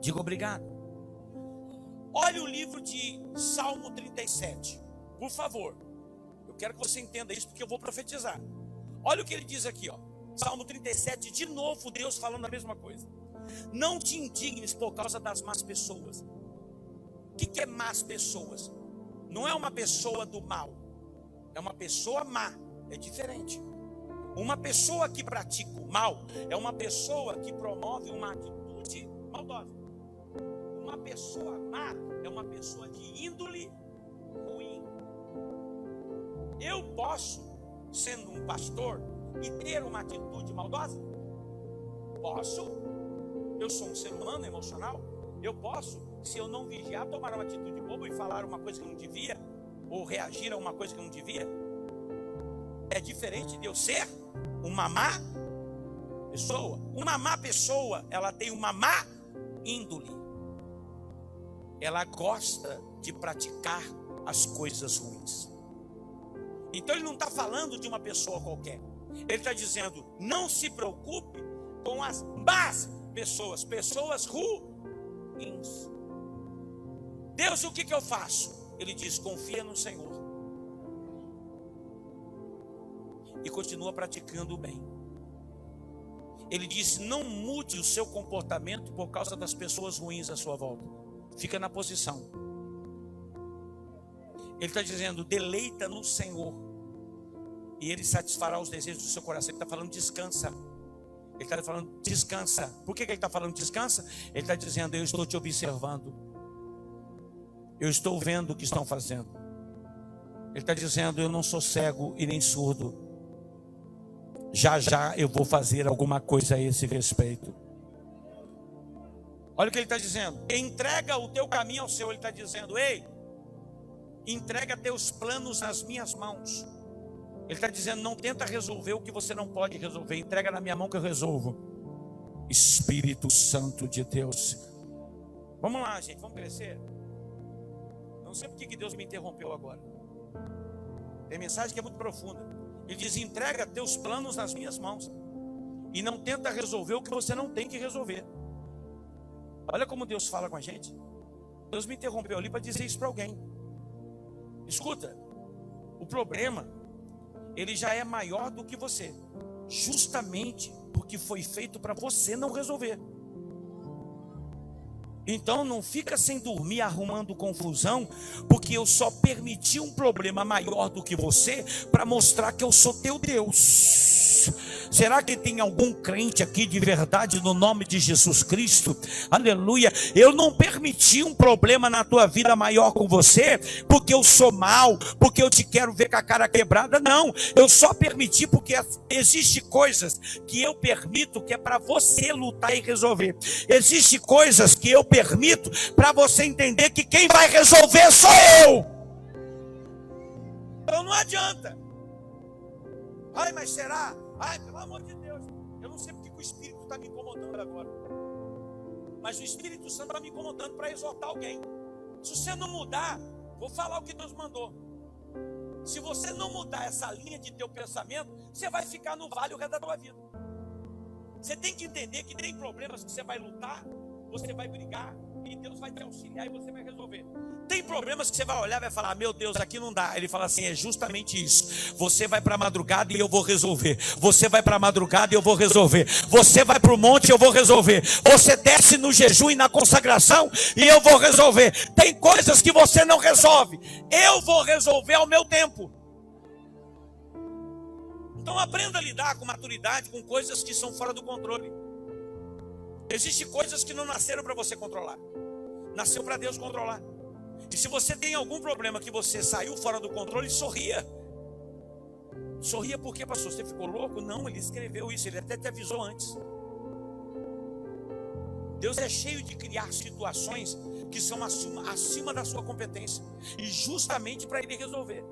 A: Diga obrigado. Olha o livro de Salmo 37, por favor. Eu quero que você entenda isso, porque eu vou profetizar. Olha o que ele diz aqui, ó. Salmo 37, de novo Deus falando a mesma coisa. Não te indignes por causa das más pessoas. O que é más pessoas? Não é uma pessoa do mal, é uma pessoa má, é diferente. Uma pessoa que pratica o mal é uma pessoa que promove uma atitude maldosa. Uma pessoa má é uma pessoa de índole ruim. Eu posso, sendo um pastor, e ter uma atitude maldosa? Posso. Eu sou um ser humano emocional. Eu posso, se eu não vigiar, tomar uma atitude boba e falar uma coisa que não devia, ou reagir a uma coisa que não devia. É diferente de eu ser uma má pessoa. Uma má pessoa, ela tem uma má índole. Ela gosta de praticar as coisas ruins. Então ele não está falando de uma pessoa qualquer. Ele está dizendo: não se preocupe com as más pessoas, pessoas ruins. Deus, o que eu faço? Ele diz: confia no Senhor e continua praticando o bem. Ele diz: não mude o seu comportamento por causa das pessoas ruins à sua volta. Fica na posição. Ele está dizendo: deleita no Senhor e Ele satisfará os desejos do seu coração. Ele está falando descansa. Ele está falando descansa. Por que ele está falando descansa? Ele está dizendo: eu estou te observando. Eu estou vendo o que estão fazendo. Ele está dizendo: eu não sou cego e nem surdo. Já já eu vou fazer alguma coisa a esse respeito. Olha o que ele está dizendo: entrega o teu caminho ao Senhor. Ele está dizendo: ei, entrega teus planos nas minhas mãos. Ele está dizendo: não tenta resolver o que você não pode resolver. Entrega na minha mão que eu resolvo. Espírito Santo de Deus. Vamos lá, gente, vamos crescer. Não sei por que Deus me interrompeu agora. Tem mensagem que é muito profunda. Ele diz: entrega teus planos nas minhas mãos e não tenta resolver o que você não tem que resolver. Olha como Deus fala com a gente. Deus me interrompeu ali para dizer isso para alguém. Escuta, o problema, ele já é maior do que você, justamente porque foi feito para você não resolver. Então não fica sem dormir arrumando confusão, porque eu só permiti um problema maior do que você para mostrar que eu sou teu Deus. Será que tem algum crente aqui de verdade no nome de Jesus Cristo? Aleluia. Eu não permiti um problema na tua vida maior com você porque eu sou mau, porque eu te quero ver com a cara quebrada. Não, eu só permiti porque existe coisas que eu permito que é para você lutar e resolver. Existe coisas que eu permito para você entender que quem vai resolver sou eu. Então não adianta. Ai, mas será? Ai, pelo amor de Deus. Eu não sei porque o Espírito está me incomodando agora. Mas o Espírito Santo está me incomodando para exortar alguém. Se você não mudar, vou falar o que Deus mandou. Se você não mudar essa linha de teu pensamento, você vai ficar no vale o resto da tua vida. Você tem que entender que tem problemas que você vai lutar, você vai brigar, e Deus vai te auxiliar e você vai resolver. Tem problemas que você vai olhar e vai falar: meu Deus, aqui não dá. Ele fala assim: é justamente isso. Você vai para a madrugada e eu vou resolver. Você vai para a madrugada e eu vou resolver. Você vai para o monte e eu vou resolver. Você desce no jejum e na consagração e eu vou resolver. Tem coisas que você não resolve. Eu vou resolver ao meu tempo. Então aprenda a lidar com maturidade com coisas que são fora do controle. Existem coisas que não nasceram para você controlar. Nasceu para Deus controlar. E se você tem algum problema que você saiu fora do controle, sorria. Sorria porque, pastor, você ficou louco? Não, ele escreveu isso, ele até te avisou antes. Deus é cheio de criar situações que são acima da sua competência. E justamente para ele resolver.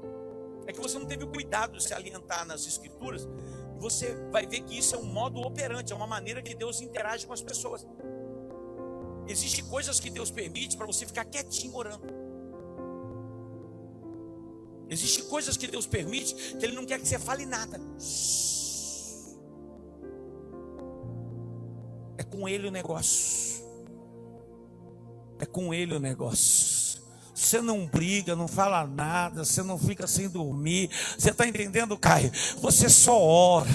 A: É que você não teve o cuidado de se alientar nas escrituras. E você vai ver que isso é um modo operante, é uma maneira que Deus interage com as pessoas. Existem coisas que Deus permite para você ficar quietinho orando. Existem coisas que Deus permite que Ele não quer que você fale nada. É com Ele o negócio. É com Ele o negócio. Você não briga, não fala nada, você não fica sem dormir. Você está entendendo, Caio? Você só ora.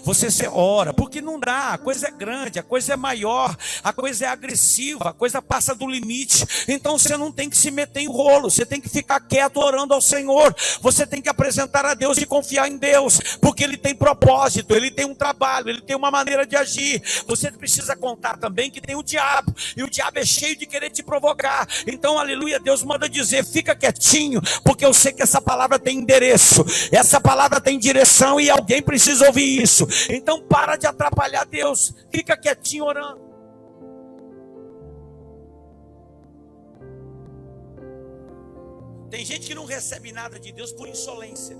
A: Você se ora, porque não dá. A coisa é grande, a coisa é maior, a coisa é agressiva, a coisa passa do limite. Então você não tem que se meter em rolo, você tem que ficar quieto orando ao Senhor. Você tem que apresentar a Deus e confiar em Deus, porque Ele tem propósito, Ele tem um trabalho, Ele tem uma maneira de agir. Você precisa contar também que tem o diabo, e o diabo é cheio de querer te provocar. Então, aleluia, Deus manda dizer: fica quietinho, porque eu sei que essa palavra tem endereço, essa palavra tem direção e alguém precisa ouvir isso. Então para de atrapalhar Deus, fica quietinho orando. Tem gente que não recebe nada de Deus por insolência.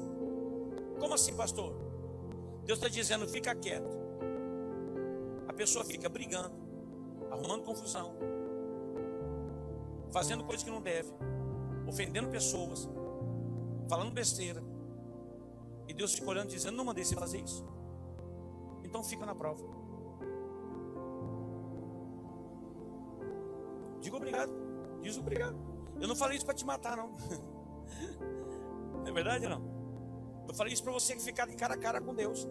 A: Como assim, pastor? Deus está dizendo: fica quieto. A pessoa fica brigando, arrumando confusão, fazendo coisas que não deve, ofendendo pessoas, falando besteira. E Deus fica olhando dizendo: não mandei você fazer isso. Então fica na prova. Diga obrigado. Diz obrigado. Eu não falei isso para te matar, não. Não é verdade, não? Eu falei isso para você ficar de cara a cara com Deus.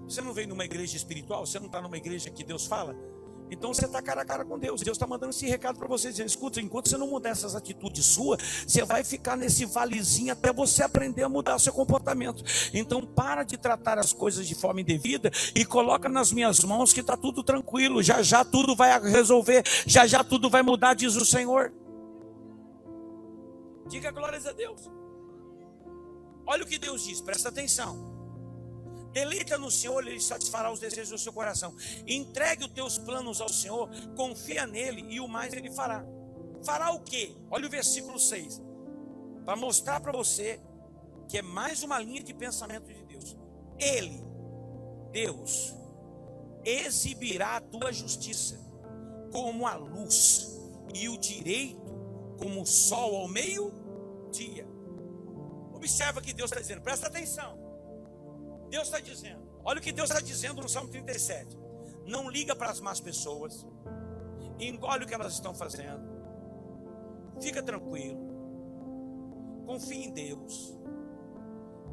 A: Você não veio numa igreja espiritual? Você não está numa igreja que Deus fala? Então você está cara a cara com Deus. Deus está mandando esse recado para você, dizendo: escuta, enquanto você não mudar essas atitudes suas, você vai ficar nesse valezinho até você aprender a mudar o seu comportamento. Então para de tratar as coisas de forma indevida e coloca nas minhas mãos que está tudo tranquilo. Já já tudo vai resolver, já já tudo vai mudar, diz o Senhor. Diga glórias a Deus. Olha o que Deus diz, presta atenção. Deleita no Senhor, Ele satisfará os desejos do seu coração. Entregue os teus planos ao Senhor, confia nele e o mais Ele fará. Fará o quê? Olha o versículo 6. Para mostrar para você que é mais uma linha de pensamento de Deus. Ele, Deus, exibirá a tua justiça como a luz e o direito como o sol ao meio-dia. Observa que Deus está dizendo, presta atenção. Deus está dizendo, olha o que Deus está dizendo no Salmo 37. Não liga para as más pessoas, engole o que elas estão fazendo, fica tranquilo, confia em Deus,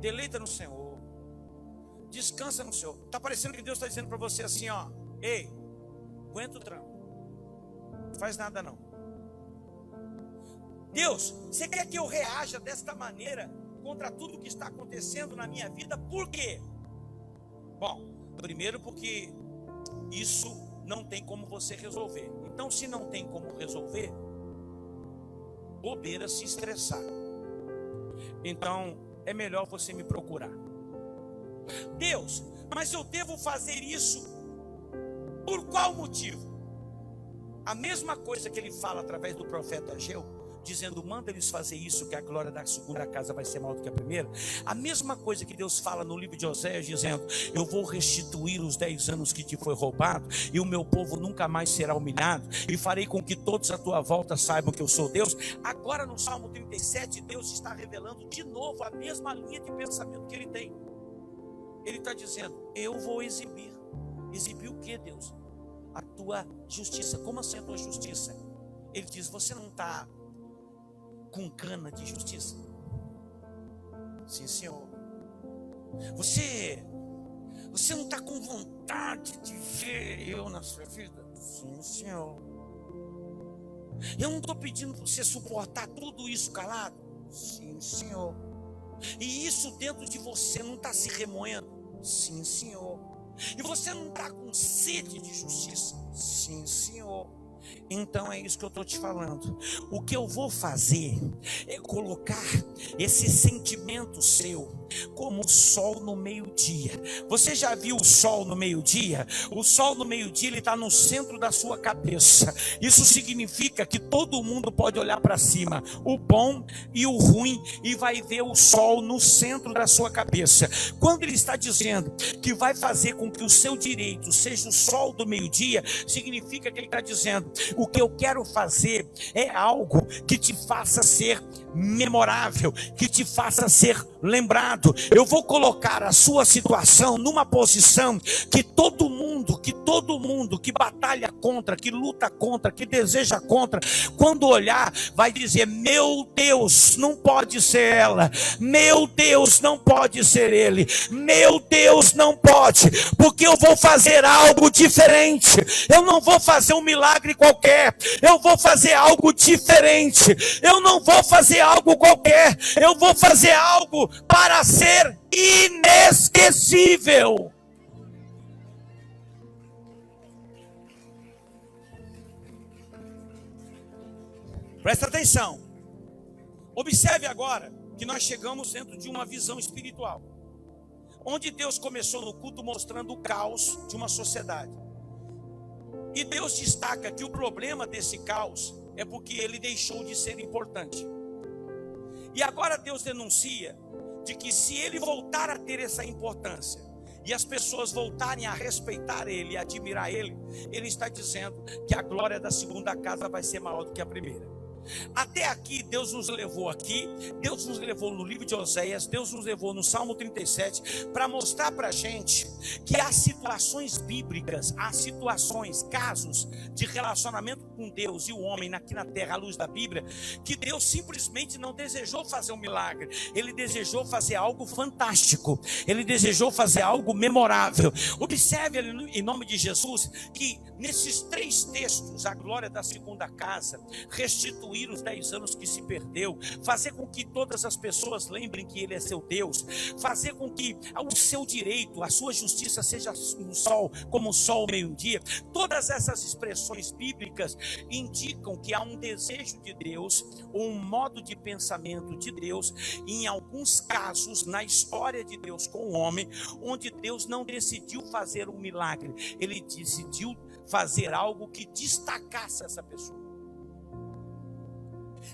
A: deleita no Senhor, descansa no Senhor. Está parecendo que Deus está dizendo para você assim, ó: ei, aguenta o tranco, não faz nada não. Deus, você quer que eu reaja desta maneira contra tudo que está acontecendo na minha vida? Por quê? Bom, primeiro porque isso não tem como você resolver. Então, se não tem como resolver, bobeira se estressar. Então, é melhor você me procurar. Deus, mas eu devo fazer isso por qual motivo? A mesma coisa que ele fala através do profeta Ageu, dizendo: manda eles fazer isso, que a glória da segunda casa vai ser maior do que a primeira. A mesma coisa que Deus fala no livro de Oséias, dizendo: eu vou restituir os 10 anos que te foi roubado, e o meu povo nunca mais será humilhado, e farei com que todos à tua volta saibam que eu sou Deus. Agora no Salmo 37, Deus está revelando de novo a mesma linha de pensamento que ele tem. Ele está dizendo: eu vou exibir. Exibir o que, Deus? A tua justiça. Como assim a tua justiça? Ele diz: você não está com gana de justiça? Sim, Senhor. Você não está com vontade de ver eu na sua vida? Sim, Senhor. Eu não estou pedindo para você suportar tudo isso calado? Sim, Senhor. E isso dentro de você não está se remoendo? Sim, Senhor. E você não está com sede de justiça? Sim, Senhor. Então é isso que eu estou te falando. O que eu vou fazer é colocar esse sentimento seu como o sol no meio-dia. Você já viu o sol no meio-dia? O sol no meio-dia, ele está no centro da sua cabeça. Isso significa que todo mundo pode olhar para cima, o bom e o ruim, e vai ver o sol no centro da sua cabeça. Quando ele está dizendo que vai fazer com que o seu direito seja o sol do meio-dia, significa que ele está dizendo: o que eu quero fazer é algo que te faça ser memorável, que te faça ser lembrado. Eu vou colocar a sua situação numa posição que todo mundo que batalha contra, que luta contra, que deseja contra, quando olhar, vai dizer: meu Deus, não pode ser ela, meu Deus, não pode ser ele, meu Deus, não pode, porque eu vou fazer algo diferente. Eu não vou fazer um milagre qualquer, eu vou fazer algo diferente. Eu não vou fazer algo qualquer, eu vou fazer algo para ser inesquecível. Presta atenção. Observe agora que nós chegamos dentro de uma visão espiritual, onde Deus começou no culto mostrando o caos de uma sociedade. E Deus destaca que o problema desse caos é porque ele deixou de ser importante. E agora Deus denuncia de que se ele voltar a ter essa importância e as pessoas voltarem a respeitar ele e admirar ele, ele está dizendo que a glória da segunda casa vai ser maior do que a primeira. Até aqui, Deus nos levou Deus nos levou no livro de Oséias, Deus nos levou no Salmo 37, para mostrar para a gente que há situações bíblicas, há situações, casos de relacionamento com Deus e o homem aqui na terra, à luz da Bíblia, que Deus simplesmente não desejou fazer um milagre, ele desejou fazer algo fantástico, ele desejou fazer algo memorável. Observe em nome de Jesus que nesses 3 textos, a glória da segunda casa, restituir os 10 anos que se perdeu, fazer com que todas as pessoas lembrem que ele é seu Deus, fazer com que o seu direito, a sua justiça seja um sol, como o sol meio-dia. Todas essas expressões bíblicas indicam que há um desejo de Deus, ou um modo de pensamento de Deus, em alguns casos na história de Deus com o homem, onde Deus não decidiu fazer um milagre, ele decidiu fazer algo que destacasse essa pessoa.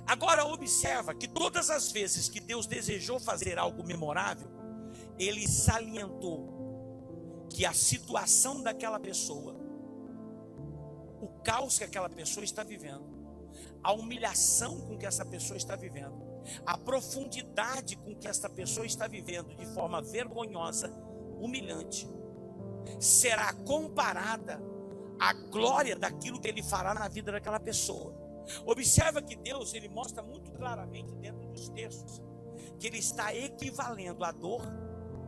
A: Agora observa que todas as vezes que Deus desejou fazer algo memorável, ele salientou que a situação daquela pessoa, o caos que aquela pessoa está vivendo, a humilhação com que essa pessoa está vivendo, a profundidade com que essa pessoa está vivendo de forma vergonhosa, humilhante, será comparada à glória daquilo que ele fará na vida daquela pessoa. Observa que Deus, ele mostra muito claramente dentro dos textos que ele está equivalendo a dor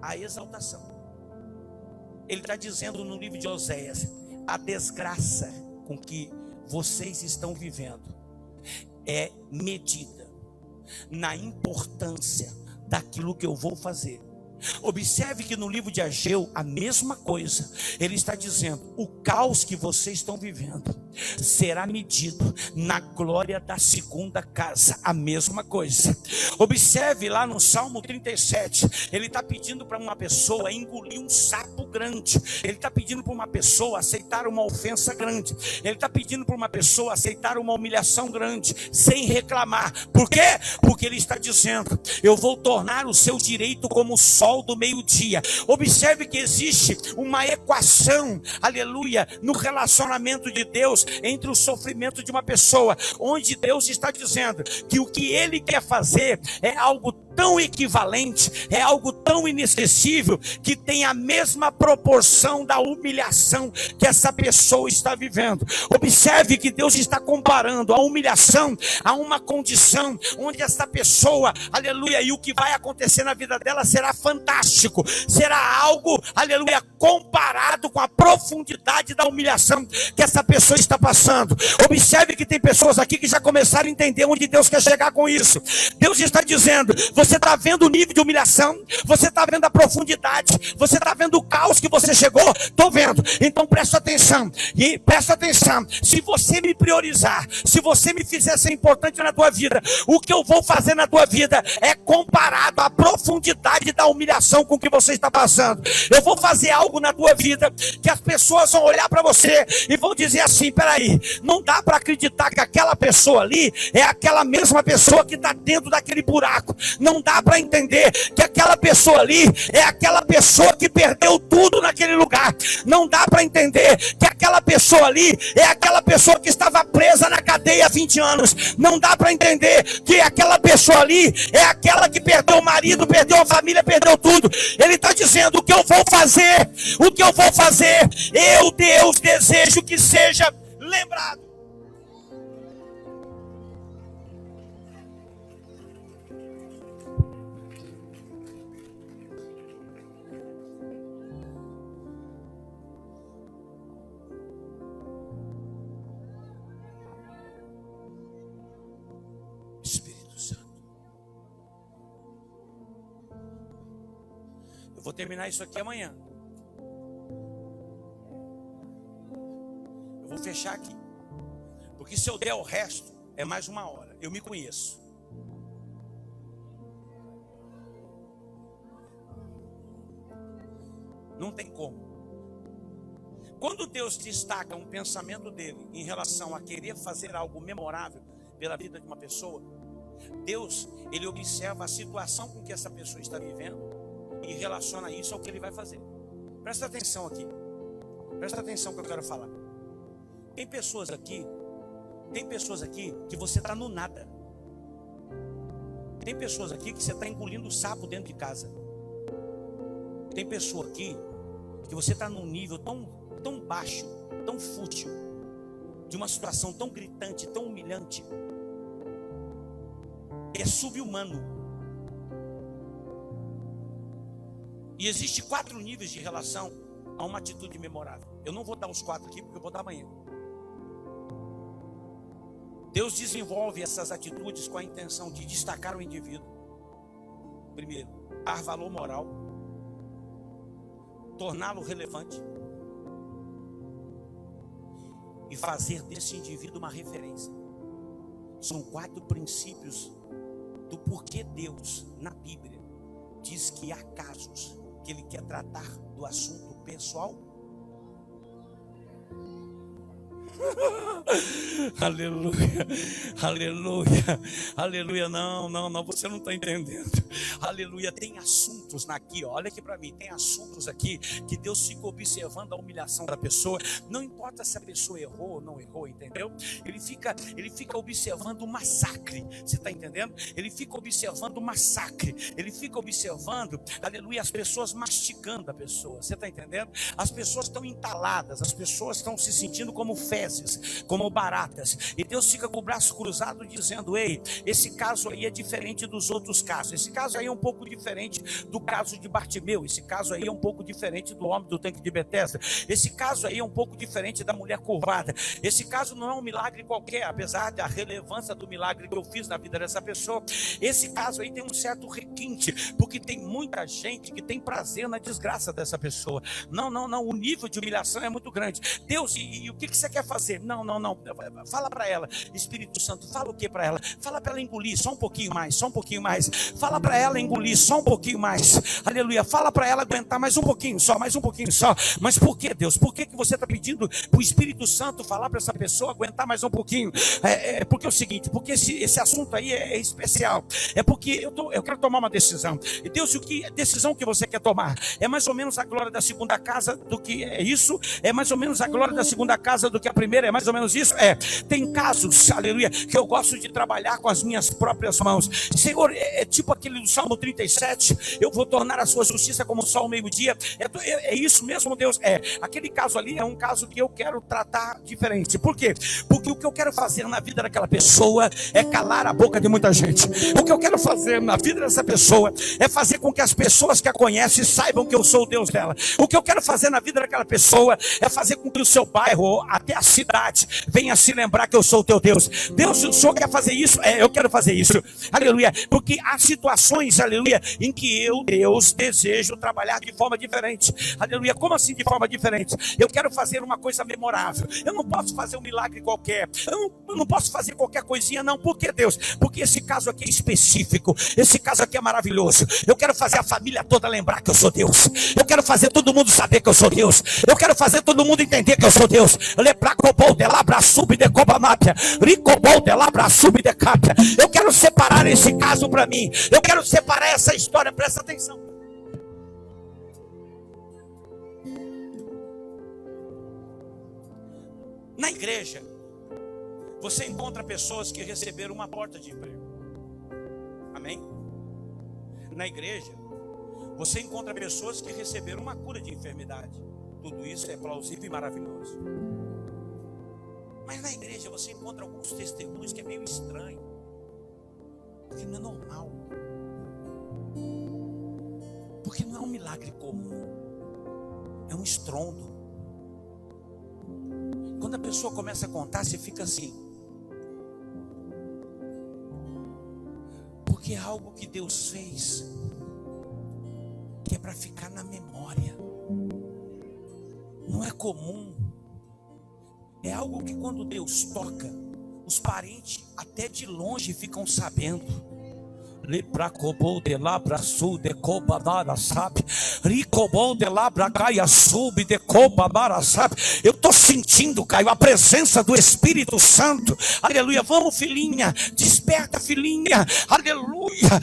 A: à exaltação. Ele está dizendo no livro de Oséias: a desgraça com que vocês estão vivendo é medida na importância daquilo que eu vou fazer. Observe que no livro de Ageu, a mesma coisa. Ele está dizendo: o caos que vocês estão vivendo será medido na glória da segunda casa. A mesma coisa. Observe lá no Salmo 37, ele está pedindo para uma pessoa engolir um sapo grande, ele está pedindo para uma pessoa aceitar uma ofensa grande, ele está pedindo para uma pessoa aceitar uma humilhação grande, sem reclamar. Por quê? Porque ele está dizendo: eu vou tornar o seu direito como o sol do meio-dia. Observe que existe uma equação, aleluia, no relacionamento de Deus entre o sofrimento de uma pessoa, onde Deus está dizendo que o que ele quer fazer é algo tão equivalente, é algo tão inesquecível, que tem a mesma proporção da humilhação que essa pessoa está vivendo. Observe que Deus está comparando a humilhação a uma condição onde essa pessoa, aleluia, e o que vai acontecer na vida dela será fantástico, será algo, aleluia, comparado com a profundidade da humilhação que essa pessoa está passando. Observe que tem pessoas aqui que já começaram a entender onde Deus quer chegar com isso. Deus está dizendo: você está vendo o nível de humilhação, você está vendo a profundidade, você está vendo o caos que você chegou? Estou vendo. Então presta atenção, e presta atenção. Se você me priorizar, se você me fizer ser importante na tua vida, o que eu vou fazer na tua vida é comparado à profundidade da humilhação com que você está passando. Eu vou fazer algo na tua vida que as pessoas vão olhar para você e vão dizer assim: peraí, não dá para acreditar que aquela pessoa ali é aquela mesma pessoa que está dentro daquele buraco. Não dá para entender que aquela pessoa ali é aquela pessoa que perdeu tudo naquele lugar. Não dá para entender que aquela pessoa ali é aquela pessoa que estava presa na cadeia há 20 anos. Não dá para entender que aquela pessoa ali é aquela que perdeu o marido, perdeu a família, perdeu tudo. Ele está dizendo: o que eu vou fazer, eu, Deus, desejo que seja lembrado. Espírito Santo, eu vou terminar isso aqui amanhã. Eu vou fechar aqui, porque se eu der o resto é mais 1 hora. Eu me conheço. Não tem como. Quando Deus destaca um pensamento dele em relação a querer fazer algo memorável pela vida de uma pessoa, Deus, ele observa a situação com que essa pessoa está vivendo e relaciona isso ao que ele vai fazer. Presta atenção aqui. Presta atenção que eu quero falar. Tem pessoas aqui que você está no nada. Tem pessoas aqui que você está engolindo sapo dentro de casa. Tem pessoa aqui que você está num nível tão baixo, tão fútil, de uma situação tão gritante, tão humilhante, é subhumano. E existe 4 níveis de relação a uma atitude memorável. Eu não vou dar os 4 aqui, porque eu vou dar amanhã. Deus desenvolve essas atitudes com a intenção de destacar o indivíduo. Primeiro, dar valor moral, torná-lo relevante e fazer desse indivíduo uma referência. São 4 princípios do porquê Deus, na Bíblia, diz que há casos que Ele quer tratar do assunto pessoal. Aleluia, aleluia, aleluia. Não, você não está entendendo. Aleluia, tem assuntos aqui, olha aqui para mim. Tem assuntos aqui que Deus fica observando a humilhação da pessoa. Não importa se a pessoa errou ou não errou, entendeu? Ele fica observando o massacre. Você está entendendo? Ele fica observando o massacre. Ele fica observando, aleluia, as pessoas mastigando a pessoa. Você está entendendo? As pessoas estão entaladas, as pessoas estão se sentindo como fezes, como baratas. E Deus fica com o braço cruzado dizendo: ei, esse caso aí é diferente dos outros casos. Esse caso aí é um pouco diferente do caso de Bartimeu. Esse caso aí é um pouco diferente do homem do tanque de Betesda. Esse caso aí é um pouco diferente da mulher curvada. Esse caso não é um milagre qualquer, apesar da relevância do milagre que eu fiz na vida dessa pessoa. Esse caso aí tem um certo requinte, porque tem muita gente que tem prazer na desgraça dessa pessoa. Não, o nível de humilhação é muito grande. Deus, e o que você quer fazer? Não. Fala para ela, Espírito Santo, fala o que para ela? Fala para ela engolir só um pouquinho mais. Fala para ela engolir só um pouquinho mais. Aleluia. Fala para ela aguentar mais um pouquinho só. Mas por que, Deus? Por que você está pedindo para o Espírito Santo falar para essa pessoa aguentar mais um pouquinho? Porque é o seguinte, porque esse assunto aí é especial. É porque eu quero tomar uma decisão. E Deus, a decisão que você quer tomar? É mais ou menos a glória da segunda casa do que é isso? É mais ou menos a glória da segunda casa do que a primeira? primeira é mais ou menos isso. Tem casos, aleluia, que eu gosto de trabalhar com as minhas próprias mãos. Senhor, é tipo aquele do Salmo 37, eu vou tornar a sua justiça como o sol ao meio-dia. É isso mesmo, Deus. Aquele caso ali é um caso que eu quero tratar diferente. Por quê? Porque o que eu quero fazer na vida daquela pessoa é calar a boca de muita gente. O que eu quero fazer na vida dessa pessoa é fazer com que as pessoas que a conhecem saibam que eu sou o Deus dela. O que eu quero fazer na vida daquela pessoa é fazer com que o seu bairro, até a cidade, venha se lembrar que eu sou o teu Deus. Deus, o Senhor quer fazer isso? Eu quero fazer isso. Aleluia. Porque há situações, aleluia, em que eu, Deus, desejo trabalhar de forma diferente. Aleluia. Como assim de forma diferente? Eu quero fazer uma coisa memorável. Eu não posso fazer um milagre qualquer. Eu não posso fazer qualquer coisinha, não. Por que, Deus? Porque esse caso aqui é específico. Esse caso aqui é maravilhoso. Eu quero fazer a família toda lembrar que eu sou Deus. Eu quero fazer todo mundo saber que eu sou Deus. Eu quero fazer todo mundo entender que eu sou Deus. Eu quero separar esse caso para mim. Eu quero separar essa história. Presta atenção. Na igreja, você encontra pessoas que receberam uma porta de emprego. Amém? Na igreja, você encontra pessoas que receberam uma cura de enfermidade. Tudo isso é plausível e maravilhoso. Mas na igreja você encontra alguns testemunhos que é meio estranho, porque não é normal, porque não é um milagre comum, é um estrondo. Quando a pessoa começa a contar, você fica assim, porque é algo que Deus fez, que é para ficar na memória. Não é comum. É algo que quando Deus toca, os parentes até de longe ficam sabendo. Eu estou sentindo, Caio, a presença do Espírito Santo. Aleluia. Vamos, filhinha, desperta, filhinha. Aleluia.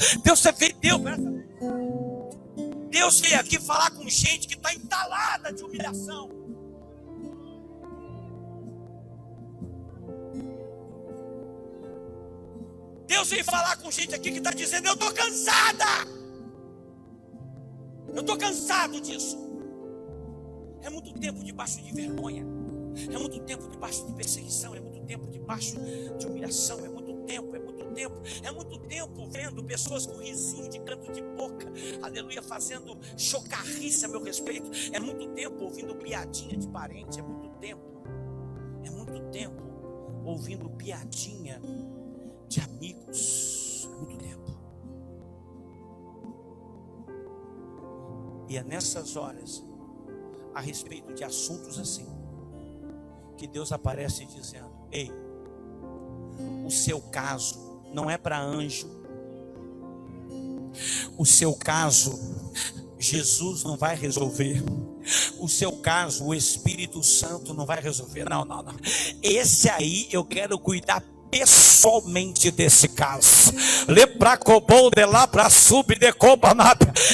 A: Deus veio aqui falar com gente que está entalada de humilhação. Deus veio falar com gente aqui que está dizendo: eu estou cansada. Eu estou cansado disso. É muito tempo debaixo de vergonha. É muito tempo debaixo de perseguição. É muito tempo debaixo de humilhação. É muito tempo. É muito tempo vendo pessoas com risinho de canto de boca, aleluia, fazendo chocarrice a meu respeito. É muito tempo ouvindo piadinha de parente. É muito tempo ouvindo piadinha de amigos. É muito tempo. E é nessas horas, a respeito de assuntos assim, que Deus aparece dizendo: ei, o seu caso não é para anjo. O seu caso, Jesus não vai resolver. O seu caso, o Espírito Santo não vai resolver. Não. Esse aí eu quero cuidar pessoalmente desse caso.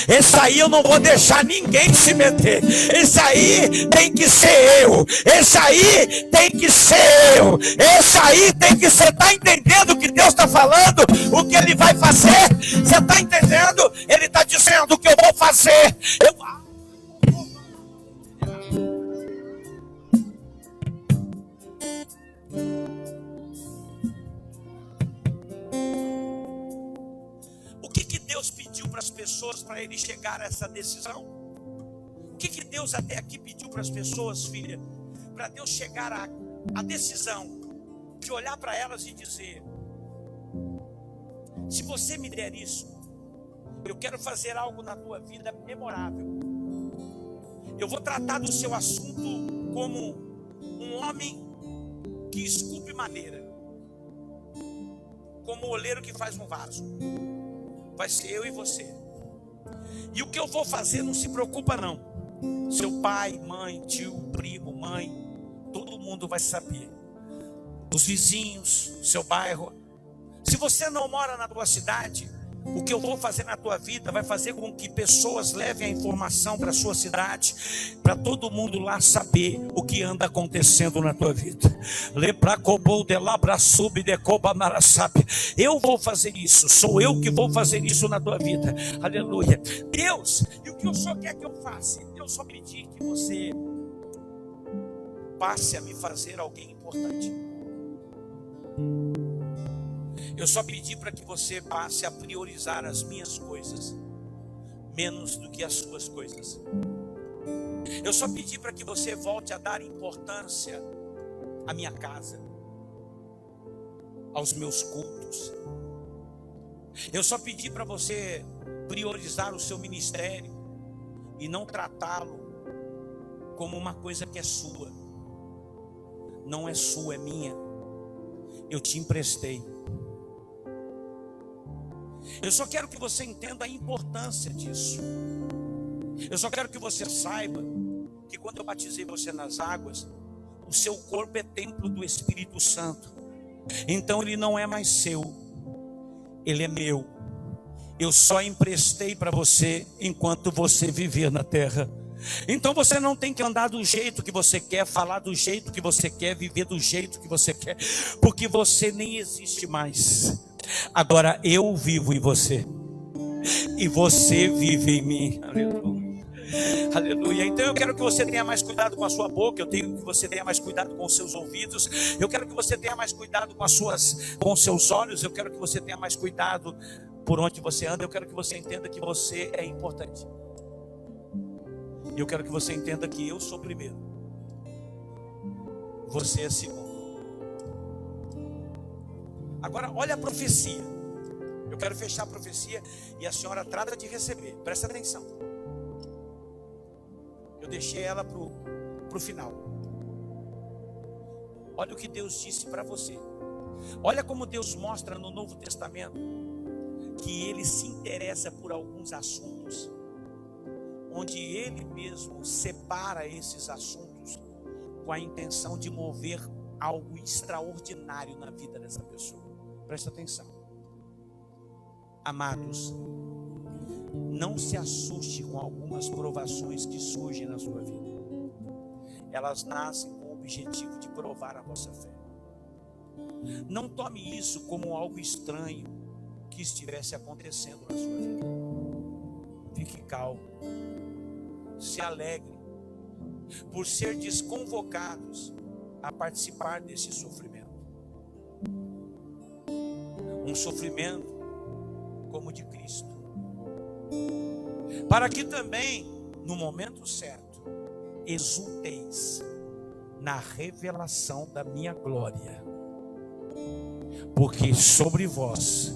A: Esse aí eu não vou deixar ninguém se meter. Esse aí tem que ser eu. Esse aí tem que ser eu. Esse aí tem que ser. Está entendendo o que Deus está falando? O que Ele vai fazer? Você está entendendo? Ele está dizendo o que eu vou fazer. Deus pediu para as pessoas para ele chegar a essa decisão? O que Deus até aqui pediu para as pessoas, filha? Para Deus chegar à decisão de olhar para elas e dizer: se você me der isso, eu quero fazer algo na tua vida memorável. Eu vou tratar do seu assunto como um homem que esculpe madeira, como o oleiro que faz um vaso. Vai ser eu e você. E o que eu vou fazer, não se preocupa não. Seu pai, mãe, tio, primo, mãe, todo mundo vai saber. Os vizinhos, seu bairro. Se você não mora na tua cidade, O que eu vou fazer na tua vida vai fazer com que pessoas levem a informação para a sua cidade, para todo mundo lá saber o que anda acontecendo na tua vida. Eu vou fazer isso, sou eu que vou fazer isso na tua vida. Aleluia. Deus, e o que o Senhor quer que eu faça? Eu só pedi que você passe a me fazer alguém importante. Eu só pedi para que você passe a priorizar as minhas coisas, menos do que as suas coisas. Eu só pedi para que você volte a dar importância à minha casa, aos meus cultos. Eu só pedi para você priorizar o seu ministério e não tratá-lo como uma coisa que é sua. Não é sua, é minha. Eu te emprestei. Eu só quero que você entenda a importância disso. Eu só quero que você saiba que quando eu batizei você nas águas, o seu corpo é templo do Espírito Santo. Então ele não é mais seu, ele é meu. Eu só emprestei para você enquanto você viver na terra. Então você não tem que andar do jeito que você quer, falar do jeito que você quer, viver do jeito que você quer, porque você nem existe mais. Agora eu vivo em você e você vive em mim. Aleluia. Aleluia. Então eu quero que você tenha mais cuidado com a sua boca. Eu tenho que você tenha mais cuidado com os seus ouvidos. Eu quero que você tenha mais cuidado com os seus olhos. Eu quero que você tenha mais cuidado por onde você anda. Eu quero que você entenda que você é importante. E eu quero que você entenda que eu sou primeiro, você é segundo. Agora olha a profecia. Eu quero fechar a profecia e a senhora trata de receber. Presta atenção. Eu deixei ela para o final. Olha o que Deus disse para você. Olha como Deus mostra no Novo Testamento que Ele se interessa por alguns assuntos, onde Ele mesmo separa esses assuntos com a intenção de mover algo extraordinário na vida dessa pessoa. Presta atenção. Amados, não se assuste com algumas provações que surgem na sua vida. Elas nascem com o objetivo de provar a vossa fé. Não tome isso como algo estranho que estivesse acontecendo na sua vida. Fique calmo. Se alegre por ser desconvocados a participar desse sofrimento. Um sofrimento como o de Cristo. Para que também, no momento certo, exulteis na revelação da minha glória. Porque sobre vós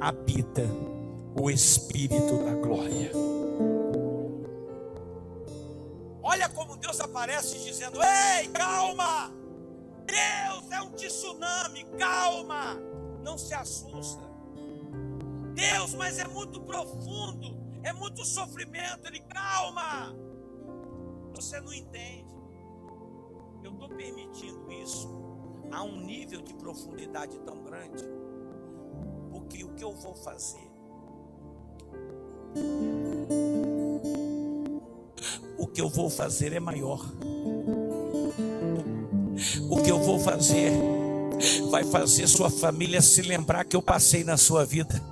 A: habita o Espírito da glória. Olha como Deus aparece dizendo: ei, calma! Deus é um tsunami, calma! Não se assusta. Deus, mas é muito profundo, é muito sofrimento. Ele, calma! Você não entende. Eu estou permitindo isso a um nível de profundidade tão grande, porque o que eu vou fazer, é maior. O que eu vou fazer vai fazer sua família se lembrar que eu passei na sua vida.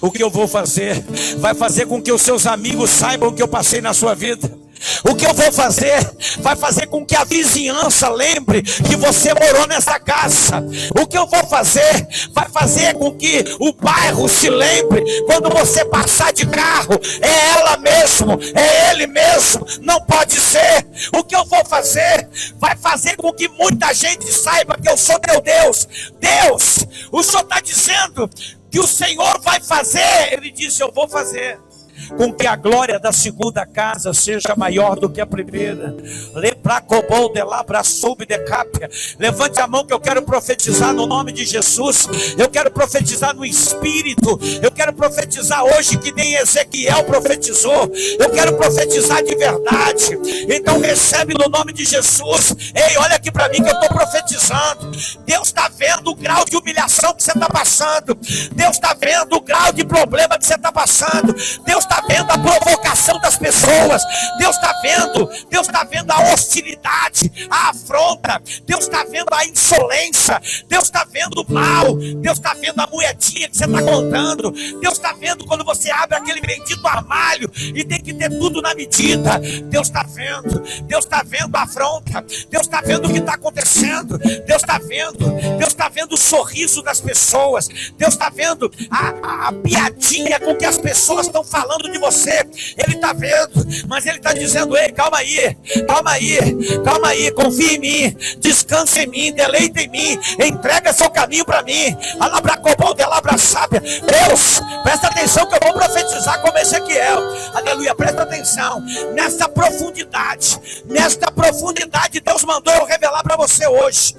A: O que eu vou fazer vai fazer com que os seus amigos saibam que eu passei na sua vida. O que eu vou fazer vai fazer com que a vizinhança lembre que você morou nessa casa. O que eu vou fazer vai fazer com que o bairro se lembre quando você passar de carro. É ela mesmo, é ele mesmo, não pode ser. O que eu vou fazer vai fazer com que muita gente saiba que eu sou teu Deus. Deus, o Senhor está dizendo que o Senhor vai fazer. Ele disse: eu vou fazer com que a glória da segunda casa seja maior do que a primeira. Bracobol de labra sub de capia. Levante a mão que eu quero profetizar no nome de Jesus. Eu quero profetizar no Espírito. Eu quero profetizar hoje que nem Ezequiel profetizou. Eu quero profetizar de verdade. Então recebe no nome de Jesus. Ei, olha aqui para mim que eu estou profetizando. Deus está vendo o grau de humilhação que você está passando. Deus está vendo o grau de problema que você está passando. Deus está vendo a provocação das pessoas. Deus está vendo a hostilidade, a afronta. Deus está vendo a insolência. Deus está vendo o mal. Deus está vendo a moedinha que você está contando. Deus está vendo quando você abre aquele bendito armário e tem que ter tudo na medida. Deus está vendo. Deus está vendo a afronta. Deus está vendo o que está acontecendo. Deus está vendo. Deus está vendo o sorriso das pessoas. Deus está vendo a piadinha com que as pessoas estão falando de você. Ele está vendo, mas ele está dizendo: ei, calma aí, confia em mim, descansa em mim, deleita em mim, entrega seu caminho para mim. Deus, presta atenção que eu vou profetizar como Ezequiel. Aleluia, presta atenção. Nesta profundidade, Deus mandou eu revelar para você hoje.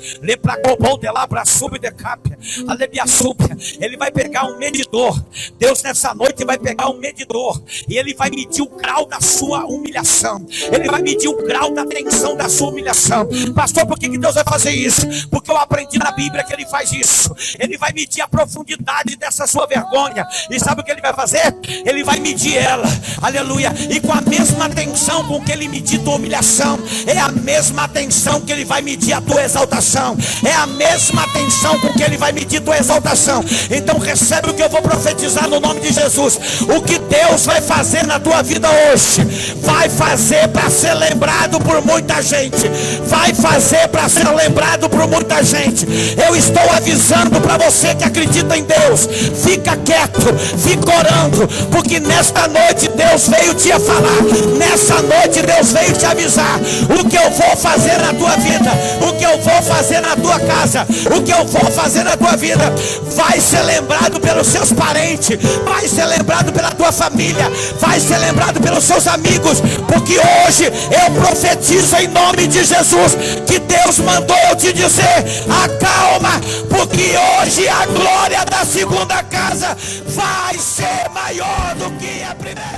A: Ele vai pegar um medidor. Deus nessa noite vai pegar um medidor e ele vai medir o grau da sua humilhação. Ele vai medir o grau da tensão da sua humilhação. Pastor, por que Deus vai fazer isso? Porque eu aprendi na Bíblia que ele faz isso. Ele vai medir a profundidade dessa sua vergonha. E sabe o que ele vai fazer? Ele vai medir ela. Aleluia. E com a mesma tensão com que ele medir tua humilhação, é a mesma tensão que ele vai medir a tua exaltação. É a mesma tensão com que ele vai medir tua exaltação. Então recebe o que eu vou profetizar no nome de Jesus. O que Deus vai fazer na tua vida hoje, vai fazer para ser lembrado por muita gente. Vai fazer para ser lembrado por muita gente. Eu estou avisando para você que acredita em Deus. Fica quieto, fica orando, porque nesta noite Deus veio te falar. Nessa noite Deus veio te avisar. O que eu vou fazer na tua vida, o que eu vou fazer na tua casa, o que eu vou fazer na tua vida, vai ser lembrado pelos seus parentes, vai ser lembrado pela tua família, vai ser lembrado pelos seus amigos, porque hoje eu profetizo em nome de Jesus que Deus mandou eu te dizer: acalma, porque hoje a glória da segunda casa vai ser maior do que a primeira.